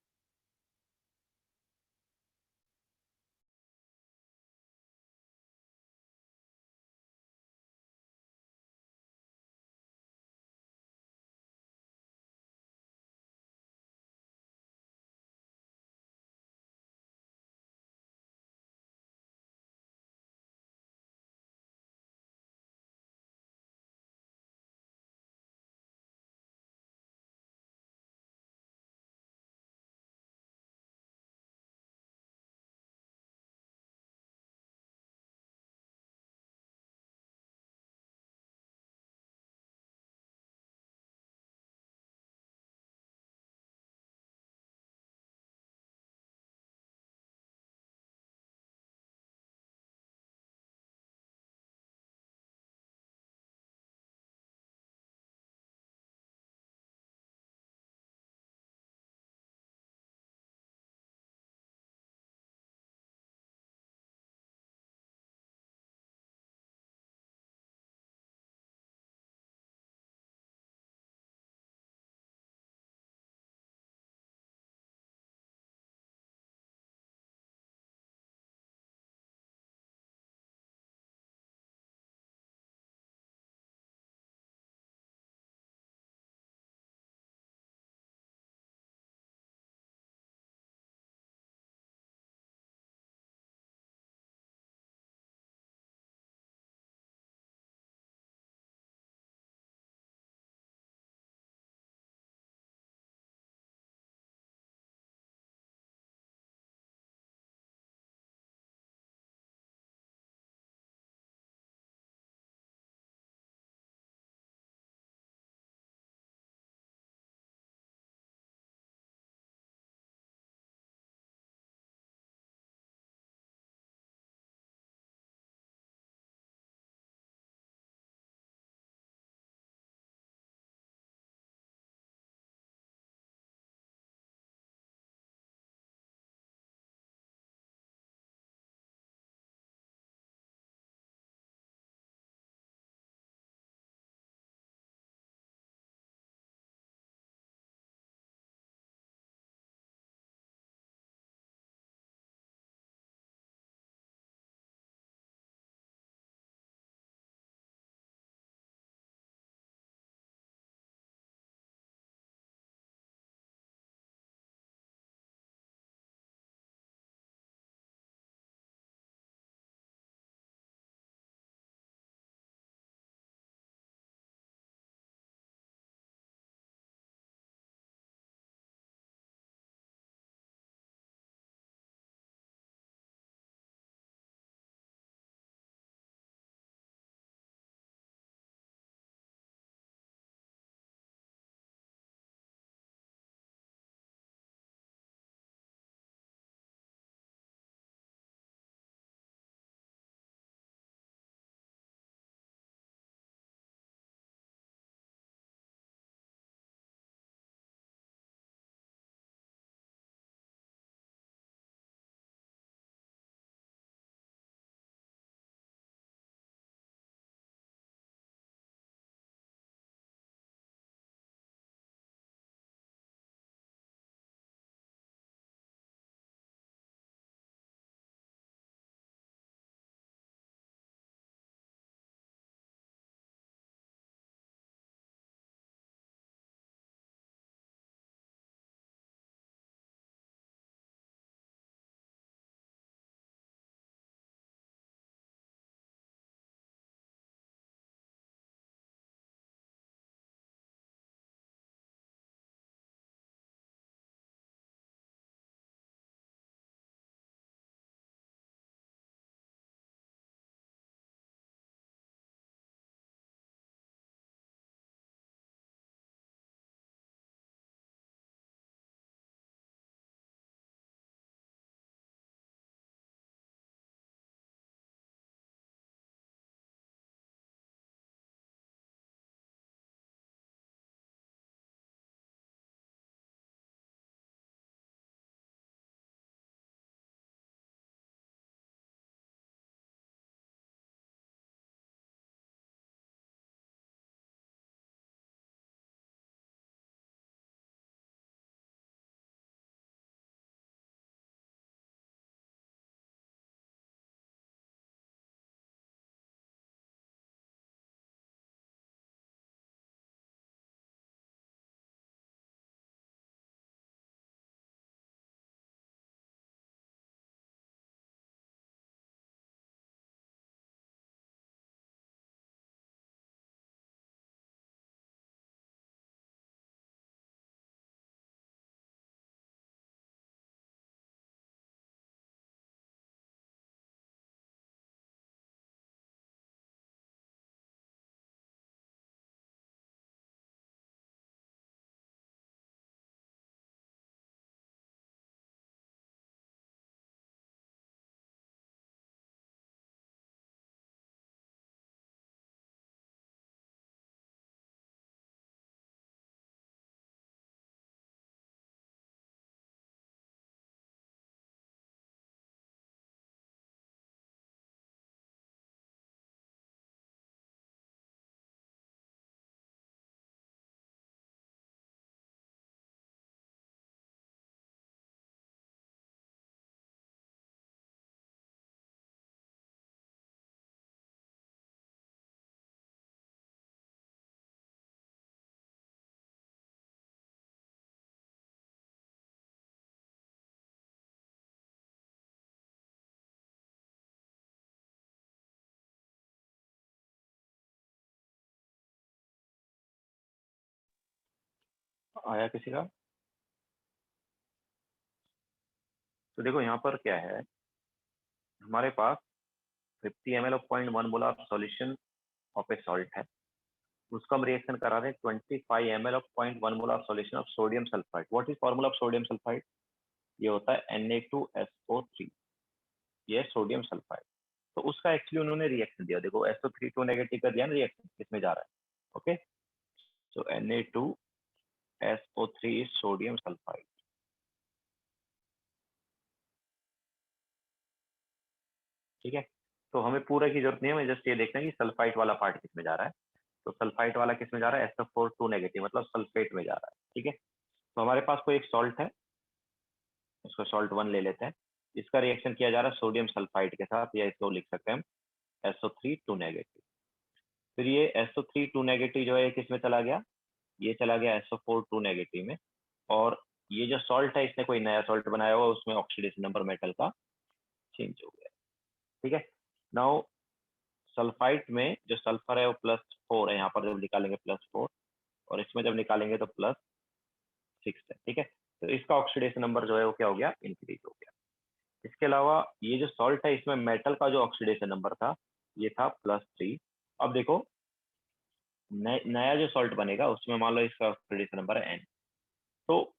आया किसी का? तो देखो यहाँ पर क्या है, हमारे पास 50 ml of 0.1 molar solution of A salt है, उसका हम रिएक्शन करा रहे हैं 25 ml of 0.1 molar solution of sodium sulphide. What is formula of sodium sulphide? ये होता है Na2SO3, ये सोडियम सल्फाइड। तो उसका एक्चुअली उन्होंने रिएक्शन दिया, देखो SO3 2 नेगेटिव का दिया ना रिएक्शन, किसमें जा रहा है? Okay, so Na2SO3 is sodium sulphide. ठीक है, तो हमें पूरे की जरूरत नहीं है, हमें जस्ट ये देखना है कि सल्फाइड वाला पार्ट किसमें जा रहा है। तो सल्फाइड वाला किसमें जा रहा है? SO4 2 नेगेटिव, मतलब सल्फेट में जा रहा है। ठीक है, तो हमारे पास कोई एक सॉल्ट है, इसको सॉल्ट 1 ले लेते हैं, इसका रिएक्शन किया जा रहा है सोडियम सल्फाइड के साथ, या इसको लिख सकते हैं हम SO3 2 नेगेटिव। फिर ये SO3 2 नेगेटिव जो है किसमें चला गया? ये चला गया SO4 2 नेगेटिव में, और ये जो सॉल्ट है इसने कोई नया सॉल्ट बनाया हुआ, उसमें ऑक्सीडेशन नंबर मेटल का चेंज हो गया। ठीक है, नाउ सल्फाइड में जो सल्फर है वो +4 है, यहाँ पर जब निकालेंगे +4, और इसमें जब निकालेंगे तो +6 है। ठीक है, तो इसका ऑक्सीडेशन नंबर जो है वो क्या हो गया? इंक्रीज हो गया। इसके अलावा ये जो सॉल्ट है इसमें मेटल का जो ऑक्सीडेशन नंबर था ये था +3। अब देखो नया जो सॉल्ट बनेगा उसमें मान लो इसका ऑक्सीडेशन नंबर है N, तो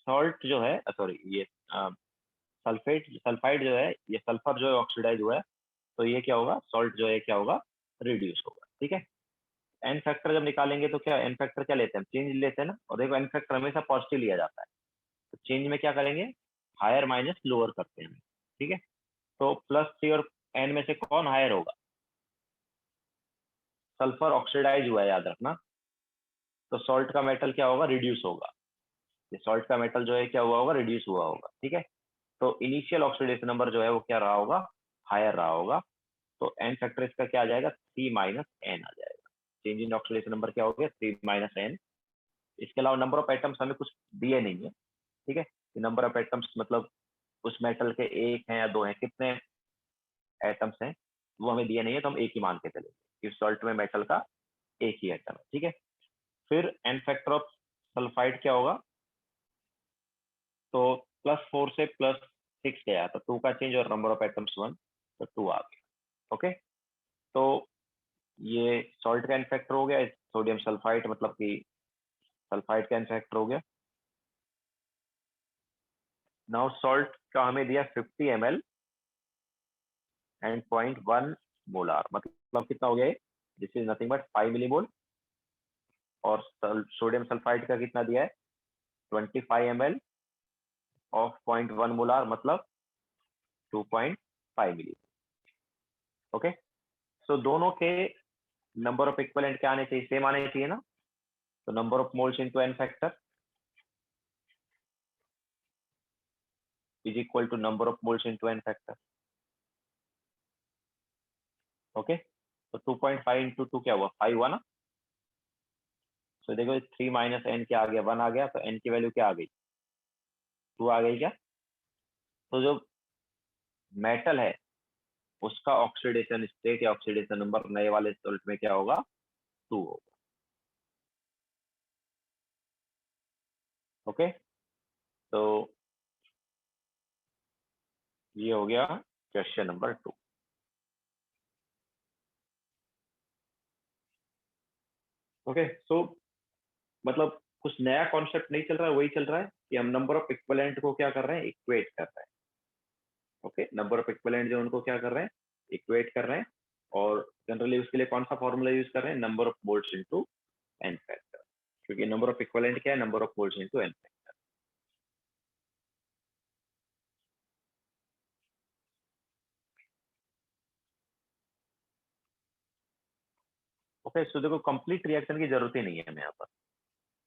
सॉल्ट जो है सॉरी ये सल्फाइड जो है, ये सल्फर जो है ऑक्सीडाइज हुआ है, तो ये क्या होगा? सॉल्ट जो है क्या होगा? रिड्यूस होगा। ठीक है, एन फैक्टर जब निकालेंगे तो क्या एन फैक्टर क्या लेते हैं? चेंज लेते हैं ना, और देखो एन फैक्टर हमेशा पॉजिटिव लिया जाता है, तो चेंज में क्या करेंगे? हायर माइनस लोअर करते हैं। ठीक है, तो +3 और एन में से कौन हायर होगा? सल्फर ऑक्सीडाइज हुआ है, याद रखना, तो सॉल्ट का मेटल क्या होगा? रिड्यूस होगा। ये सॉल्ट का मेटल जो है क्या हुआ होगा? रिड्यूस हुआ होगा। ठीक है, तो इनिशियल ऑक्सीडेशन नंबर जो है वो क्या रहा होगा? हायर रहा होगा। तो एन फैक्टर इसका क्या आ जाएगा? 3 माइनस एन आ जाएगा। चेंज इन ऑक्सीडेशन नंबर क्या हो गया? 3 माइनस एन। इसके अलावा नंबर ऑफ एटम्स हमें कुछ दिए नहीं है। ठीक है, नंबर ऑफ एटम्स मतलब उस मेटल के एक हैं या दो हैं, कितने एटम्स हैं वो हमें दिए नहीं है, तो हम एक ही मान के चलेंगे कि सॉल्ट में मेटल का एक ही एटम है। ठीक है, फिर एन फैक्टर ऑफ सल्फाइड क्या होगा? तो +4 से +6 गया, तो 2 का चेंज, और नंबर ऑफ एटम्स 1, तो 2 आ गया। ओके, तो ये सॉल्ट का एन फैक्टर हो गया, सोडियम सल्फाइड मतलब कि सल्फाइड का एन फैक्टर हो गया। नाउ सॉल्ट का हमें दिया 50 ml एंड 0.1 मोलार, मतलब कितना हो गया? This is nothing but 5 millimole. और सोडियम सल्फाइड का कितना दिया है? 25 ml ऑफ 0.1 मोलार, मतलब 2.5 मिली। ओके, सो दोनों के नंबर ऑफ इक्विवेलेंट क्या आने चाहिए? सेम आने चाहिए ना, तो number of moles into n factor is equal to number of moles into n factor. Okay, तो 2.5 इंटू 2 क्या हुआ? 5 हुआ ना। तो देखो 3 माइनस एन क्या आ गया? 1 आ गया, तो एन की वैल्यू क्या आ गई? 2 आ गई क्या? तो जो मेटल है उसका ऑक्सीडेशन स्टेट या ऑक्सीडेशन नंबर नए वाले सॉल्ट में क्या होगा? 2 होगा। ओके, तो ये हो गया क्वेश्चन नंबर 2। ओके, सो मतलब कुछ नया कॉन्सेप्ट नहीं चल रहा है, वही चल रहा है कि हम नंबर ऑफ इक्विवेलेंट को क्या कर रहे हैं? इक्वेट कर रहे हैं। ओके, नंबर ऑफ इक्विवेलेंट जो उनको क्या कर रहे हैं? इक्वेट कर रहे हैं। और जनरली उसके लिए कौन सा फॉर्मूला यूज कर रहे हैं? Number of moles into n factor, क्योंकि नंबर ऑफ इक्विवेलेंट क्या है? Number of moles into n factor. Okay, so देखो कंप्लीट रिएक्शन की जरूरत ही नहीं है हमें यहाँ पर।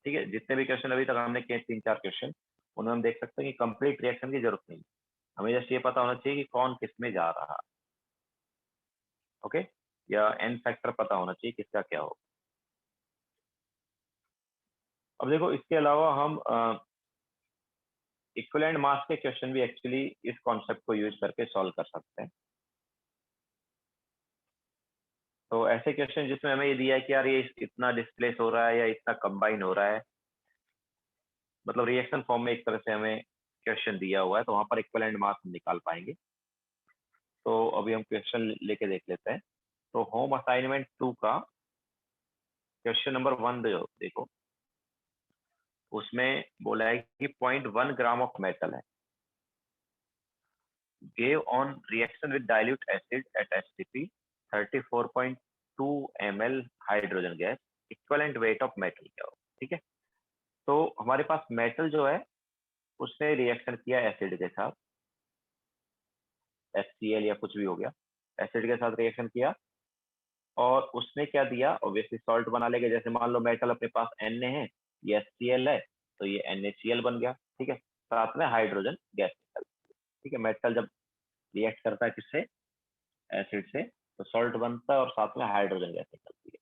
ठीक है, जितने भी क्वेश्चन अभी तक हमने किए 3-4 क्वेश्चन, उनमें हम देख सकते हैं कि कंप्लीट रिएक्शन की जरूरत नहीं है। हमें जस्ट ये पता होना चाहिए कि कौन किसमें जा रहा है। ओके, या एन फैक्टर पता होना चाहिए किसका क्या हो। अब देखो इसके अलावा हम इक्विवेलेंट मास के क्वेश्चन भी एक्चुअली इस कॉन्सेप्ट को यूज करके सॉल्व कर सकते हैं। तो ऐसे क्वेश्चन जिसमें हमें ये दिया है कि यार ये इतना डिस्प्लेस हो रहा है या इतना कंबाइन हो रहा है, मतलब रिएक्शन फॉर्म में एक तरह से हमें क्वेश्चन दिया हुआ है, तो वहां पर इक्विवेलेंट मास हम निकाल पाएंगे। तो अभी हम क्वेश्चन लेके देख लेते हैं। तो होम असाइनमेंट 2 का क्वेश्चन नंबर 1 देखो, उसमें बोला है कि 0.1 ग्राम ऑफ मेटल है, gave on reaction with dilute acid at STP 34.2 ml hydrogen gas, equivalent weight of metal क्या हो। ठीक है, तो हमारे पास मेटल जो है उसने रिएक्शन किया एसिड के साथ, HCl या कुछ भी हो गया, एसिड के साथ रिएक्शन किया, और उसने क्या दिया, ऑब्वियसली सॉल्ट बना लेगा। जैसे मान लो मेटल अपने पास Na है, ये HCl है, तो ये NaCl बन गया। ठीक है, साथ में हाइड्रोजन गैस निकल। ठीक है, मेटल जब रिएक्ट करता है किससे, एसिड से, तो सॉल्ट बनता है और साथ में हाइड्रोजन गैस निकलती है।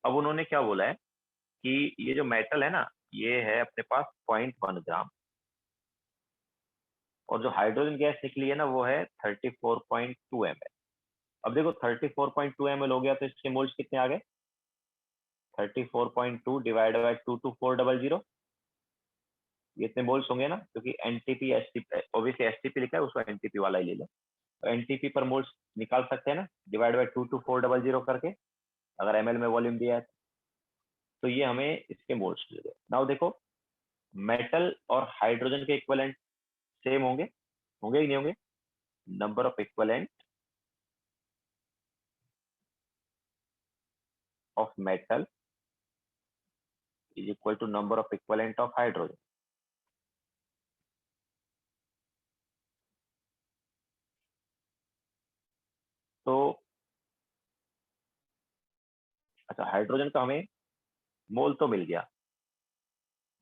अब उन्होंने क्या बोला है कि ये जो मेटल है ना, ये है अपने पास 0.1 ग्राम, और जो हाइड्रोजन गैस निकली है ना वो है 34.2 ml। अब देखो 34.2 ml हो गया, तो इसके मोल्स कितने आ गए, 34.2 डिवाइड बाय 22400, ये इतने मोल्स होंगे ना, क्योंकि एनटीपी एसटीपी, ऑब्वियसली एसटीपी लिखा है, उसको एनटीपी वाला ही ले लो। तो एनटीपी पर मोल्स निकाल सकते हैं ना, डिवाइड बाय 22400 करके, अगर एमएल में वॉल्यूम दिया है तो ये हमें इसके मोल्स मिल गए। नाउ देखो, मेटल और हाइड्रोजन के इक्विवेलेंट सेम होंगे, होंगे कि नहीं होंगे, number of equivalent of metal is equal to number of equivalent of hydrogen. तो अच्छा, हाइड्रोजन का हमें मोल तो मिल गया,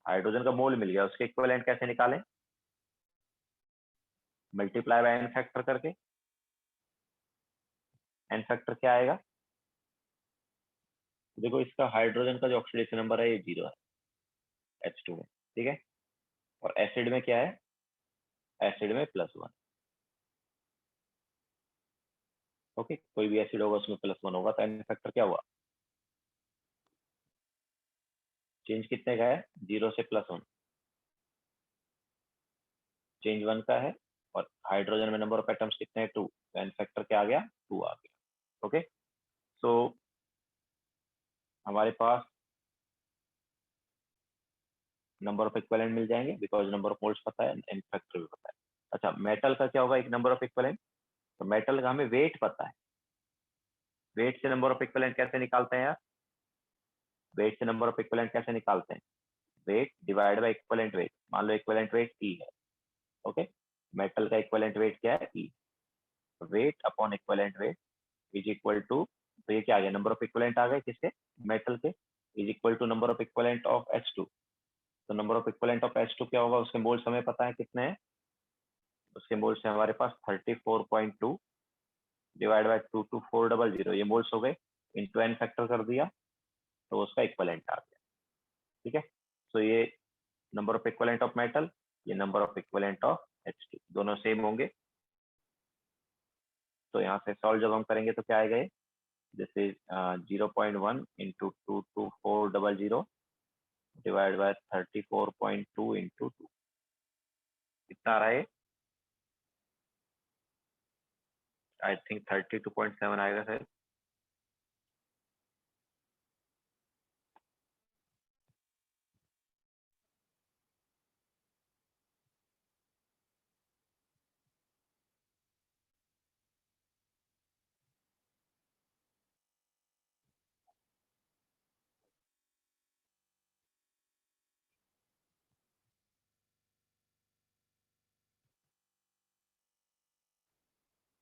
हाइड्रोजन का मोल मिल गया, उसके इक्विवेलेंट कैसे निकालें, मल्टीप्लाई बाय एन फैक्टर करके। एन फैक्टर क्या आएगा, देखो इसका हाइड्रोजन का जो ऑक्सीडेशन नंबर है ये 0 है H2 में। ठीक है, और एसिड में क्या है, एसिड में +1। ओके, कोई भी एसिड होगा उसमें +1 होगा, तो एन फैक्टर क्या हुआ, चेंज कितने का है, 0 से +1, चेंज 1 का है, और हाइड्रोजन में नंबर ऑफ एटम्स कितने हैं, 2, तो एन फैक्टर क्या आ गया, 2 आ गया। ओके, सो हमारे पास नंबर ऑफ इक्विवेलेंट मिल जाएंगे, बिकॉज नंबर ऑफ मोल्स पता है, एन फैक्टर भी पता है। अच्छा, मेटल का क्या होगा, एक नंबर ऑफ इक्विवेलेंट, तो मेटल का हमें वेट पता है, वेट से नंबर ऑफ इक्विवेलेंट कैसे निकालते हैं यार, वेट से नंबर ऑफ इक्विवेलेंट कैसे निकालते हैं, weight divide by equivalent weight. मान लो इक्विवेलेंट वेट E है, ओके, मेटल का इक्विवेलेंट वेट क्या है, E, weight upon equivalent weight is equal to, तो ये क्या आ गया, नंबर ऑफ इक्विवेलेंट आ गए किसके, मेटल के, is equal to number of equivalent of H2। तो number of equivalent of H2 क्या होगा, उसके मोल्स हमें पता है कितने हैं, उसके मोल्स है हमारे पास 34.2 डिवाइड बाय 22400, ये मोल्स हो गए, इंटू एन फैक्टर कर दिया, तो उसका इक्विवेलेंट आ गया। ठीक है, तो ये number of equivalent of metal, ये number of equivalent of H2, दोनों सेम होंगे। तो यहाँ से सॉल्व जब हम करेंगे तो क्या आएगा, this is 0.1 into 22400 divide by 34.2 into 2, कितना आ रहा है, आई थिंक 32.7 आएगा सर।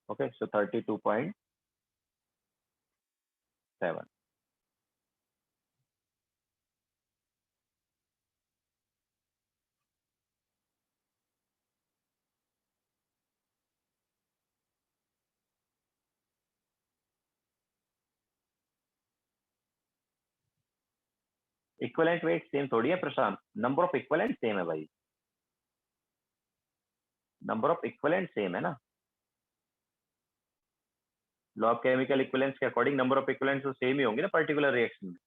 ओके, सो 32.7। इक्विवेलेंट वेट सेम थोड़ी है प्रशांत, नंबर ऑफ इक्विवेलेंट सेम है भाई, नंबर ऑफ इक्विवेलेंट सेम है ना, लॉ ऑफ केमिकल इक्विवेलेंस के अकॉर्डिंग नंबर ऑफ इक्विवेलेंट तो सेम ही होंगे ना पर्टिकुलर रिएक्शन में।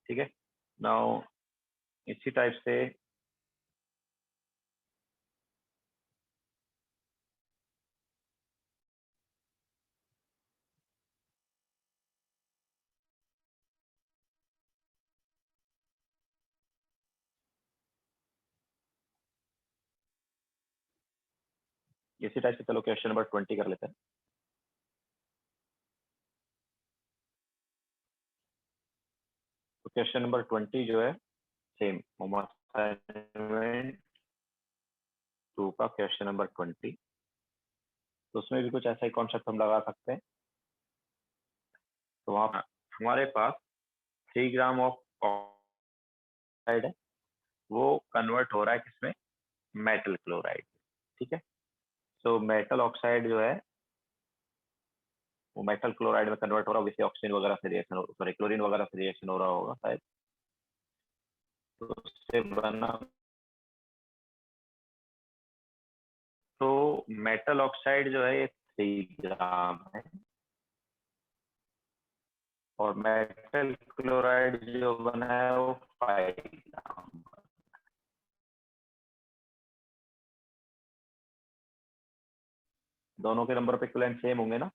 ठीक है। नाउ इसी टाइप से चलो क्वेश्चन नंबर 20 कर लेते हैं। तो क्वेश्चन नंबर 20 जो है सेम होमवर्क असाइनमेंट 2 का क्वेश्चन नंबर 20, तो उसमें भी कुछ ऐसा ही कॉन्सेप्ट हम लगा सकते हैं। तो वहाँ हमारे पास 3 ग्राम ऑफ ऑक्साइड है, वो कन्वर्ट हो रहा है किसमें, मेटल क्लोराइड। ठीक है, तो मेटल ऑक्साइड जो है वो मेटल क्लोराइड में कन्वर्ट हो रहा है, जिससे ऑक्सीजन वगैरह से रिएक्शन, सॉरी क्लोरीन वगैरह से रिएक्शन हो रहा होगा शायद, तो उससे बना, तो मेटल ऑक्साइड जो है ये 3 ग्राम है और मेटल क्लोराइड जो बना है वो 5 ग्राम। दोनों के नंबर ऑफ इक्विवेलेंट सेम होंगे ना।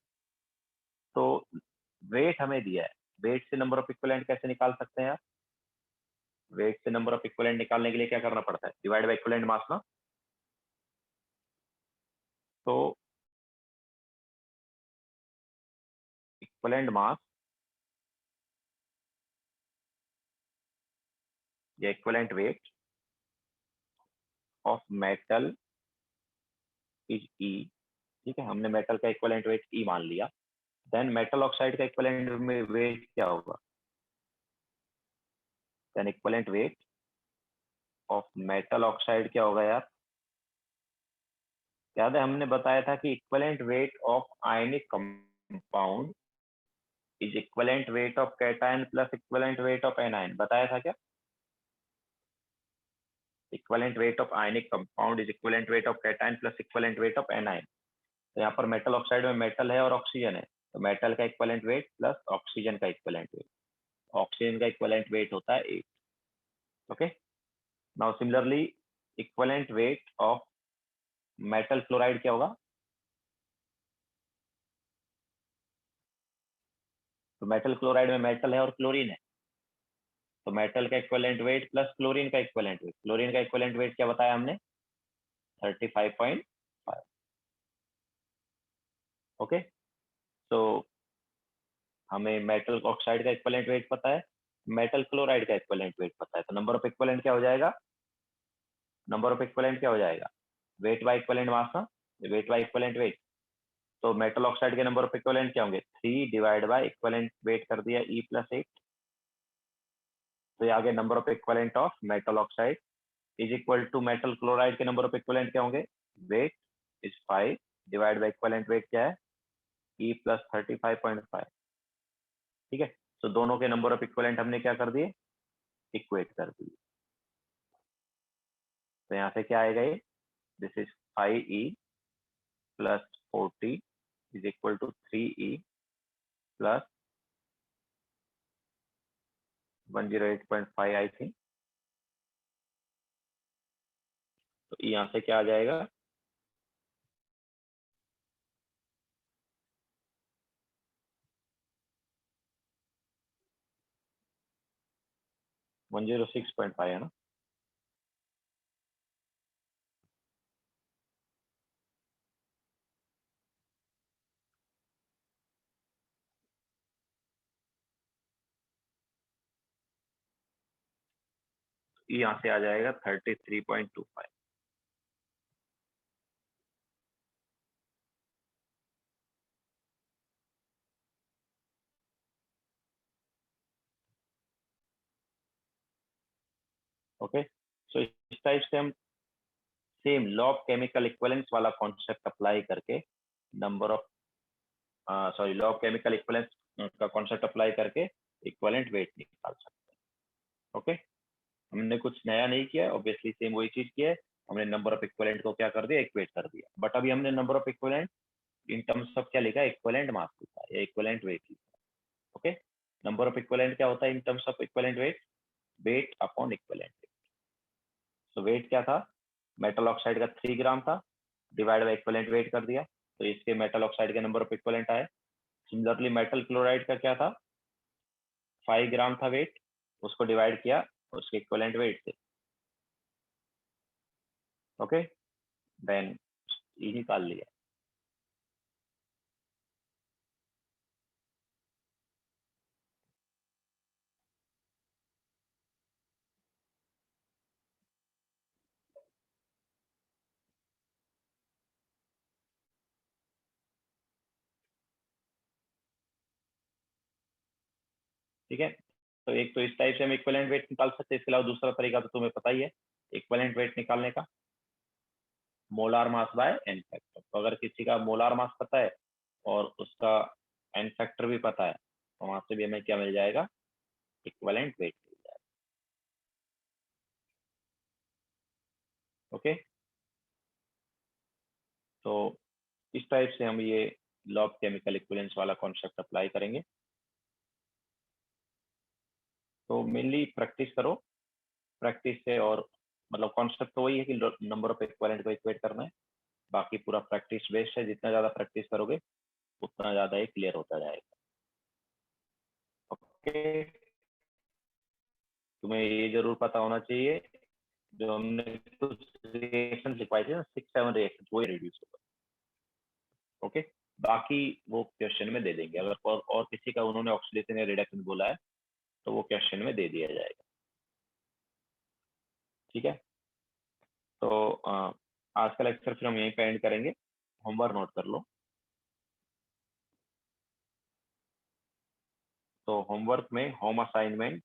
तो वेट हमें दिया है, वेट से नंबर ऑफ इक्विवेलेंट कैसे निकाल सकते हैं यार? वेट से नंबर ऑफ इक्विवेलेंट निकालने के लिए क्या करना पड़ता है, डिवाइड बाय इक्विवेलेंट मास ना। तो इक्विवेलेंट मास या equivalent weight of metal is E. ठीक है, हमने मेटल का इक्विवेलेंट वेट ई मान लिया। देन मेटल ऑक्साइड का इक्विवेलेंट में वेट क्या होगा, then equivalent weight of metal oxide क्या होगा यार? याद है हमने बताया था कि equivalent weight of ionic compound is equivalent weight of cation plus equivalent weight of anion, बताया था क्या? Equivalent weight of ionic compound is equivalent weight of cation plus equivalent weight of anion. तो यहाँ पर मेटल ऑक्साइड में metal है और oxygen है, तो मेटल का इक्विवेलेंट वेट प्लस ऑक्सीजन का इक्विवेलेंट वेट, ऑक्सीजन का इक्विवेलेंट वेट होता है 8। Okay, now similarly equivalent weight of metal chloride क्या होगा? तो मेटल क्लोराइड में मेटल है और क्लोरीन है, तो मेटल का इक्विवेलेंट वेट प्लस क्लोरीन का इक्विवेलेंट वेट, क्लोरीन का इक्विवेलेंट वेट क्या बताया हमने, 35.5। ओके, तो हमें मेटल ऑक्साइड का इक्विवेलेंट वेट पता है, मेटल क्लोराइड का इक्विवेलेंट वेट पता है, तो नंबर ऑफ इक्विवेलेंट क्या हो जाएगा, नंबर ऑफ इक्विवेलेंट क्या हो जाएगा, वेट बाय इक्विवेलेंट मास ना, वेट बाय इक्विवेलेंट वेट। तो मेटल ऑक्साइड के नंबर ऑफ इक्विवेलेंट क्या होंगे, 3 डिवाइड बाय इक्विवेलेंट वेट कर दिया ई प्लस 8। तो ये आगे number of equivalent of metal oxide is equal to metal chloride के नंबर ऑफ इक्विवेलेंट क्या होंगे, weight is 5 divide by equivalent weight क्या है, ई प्लस 35.5। ठीक है, तो दोनों के नंबर ऑफ इक्विवेलेंट हमने क्या कर दिए, इक्वेट कर दिए। तो यहाँ से क्या आएगा, ये this is 5e plus 40 is equal to 3e प्लस 108.5 आई थिंक। तो यहाँ से क्या आ जाएगा, वन 106.5 है ना। यहाँ से आ जाएगा 33.25। ओके, सो इस टाइप से हम same law of chemical equivalence वाला कॉन्सेप्ट अप्लाई करके number of, sorry law of chemical equivalence का कॉन्सेप्ट अप्लाई करके इक्विवेलेंट वेट निकाल सकते हैं। ओके, हमने कुछ नया नहीं किया, ऑब्वियसली सेम वही चीज की है, हमने नंबर ऑफ इक्विवेलेंट को क्या कर दिया, इक्वेट कर दिया। बट अभी हमने number of equivalent in terms of क्या लिखा है, इक्विवेलेंट मास लिखा है या इक्विवेलेंट वेट लिखा है। ओके, नंबर ऑफ इक्विवेलेंट क्या होता है in terms of equivalent weight? Wait upon equivalent wait. तो वेट क्या था? मेटल ऑक्साइड का 3 ग्राम था, डिवाइड बाई इक्विवेलेंट वेट कर दिया, तो इसके मेटल ऑक्साइड के नंबर ऑफ इक्विवेलेंट आए। सिमिलरली मेटल क्लोराइड का क्या था? 5 ग्राम था वेट, उसको डिवाइड किया उसके इक्विवेलेंट वेट से। ओके, देन ई निकाल लिया। ठीक है, तो एक तो इस टाइप से हम इक्विवेलेंट वेट निकाल सकते हैं, इसके अलावा दूसरा तरीका तो तुम्हें पता ही है इक्विवेलेंट वेट निकालने का, molar mass by N factor. तो अगर किसी का मोलार मास पता है और उसका एन फैक्टर भी पता है, तो वहां से भी हमें क्या मिल जाएगा? इक्विवेलेंट वेट मिल जाएगा। ओके, तो इस टाइप से हम ये लॉ ऑफ केमिकल इक्विवेलेंस वाला कॉन्सेप्ट अप्लाई करेंगे। तो मेनली प्रैक्टिस करो, प्रैक्टिस से, और मतलब कॉन्सेप्ट तो वही है कि नंबर ऑफ इक्विवेलेंट को इक्वेट करना है, बाकी पूरा प्रैक्टिस बेस्ड है। जितना ज्यादा प्रैक्टिस करोगे उतना ज्यादा ही क्लियर होता जाएगा। ओके, तुम्हें ये जरूर पता होना चाहिए जो हमने कुछ रिएक्शन लिखवाए थे ना, 6-7 रिएक्शन, वो रिड्यूस होगा। ओके, बाकी वो क्वेश्चन में दे देंगे। अगर और किसी का उन्होंने ऑक्सीडेशन या रिडक्शन बोला है तो वो क्वेश्चन में दे दिया जाएगा। ठीक है, तो आज का लेक्चर फिर हम यहीं पे एंड करेंगे। होमवर्क नोट कर लो। तो होमवर्क में होम असाइनमेंट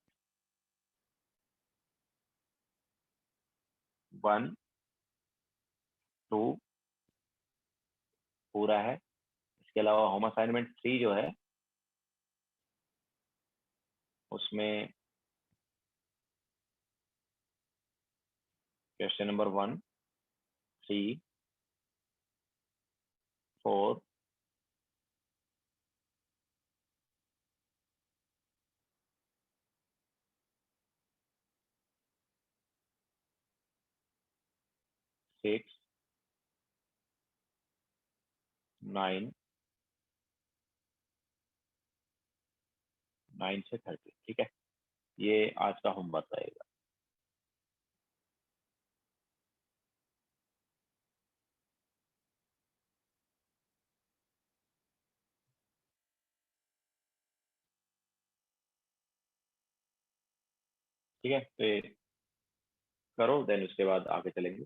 1, 2 पूरा है। इसके अलावा होम असाइनमेंट 3 जो है उसमें क्वेश्चन नंबर 1, 3, 4, 6, 9, 9 से 30। ठीक है, ये आज का होमवर्क रहेगा। ठीक है, तो ये करो, देन उसके बाद आगे चलेंगे।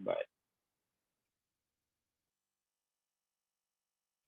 बाय।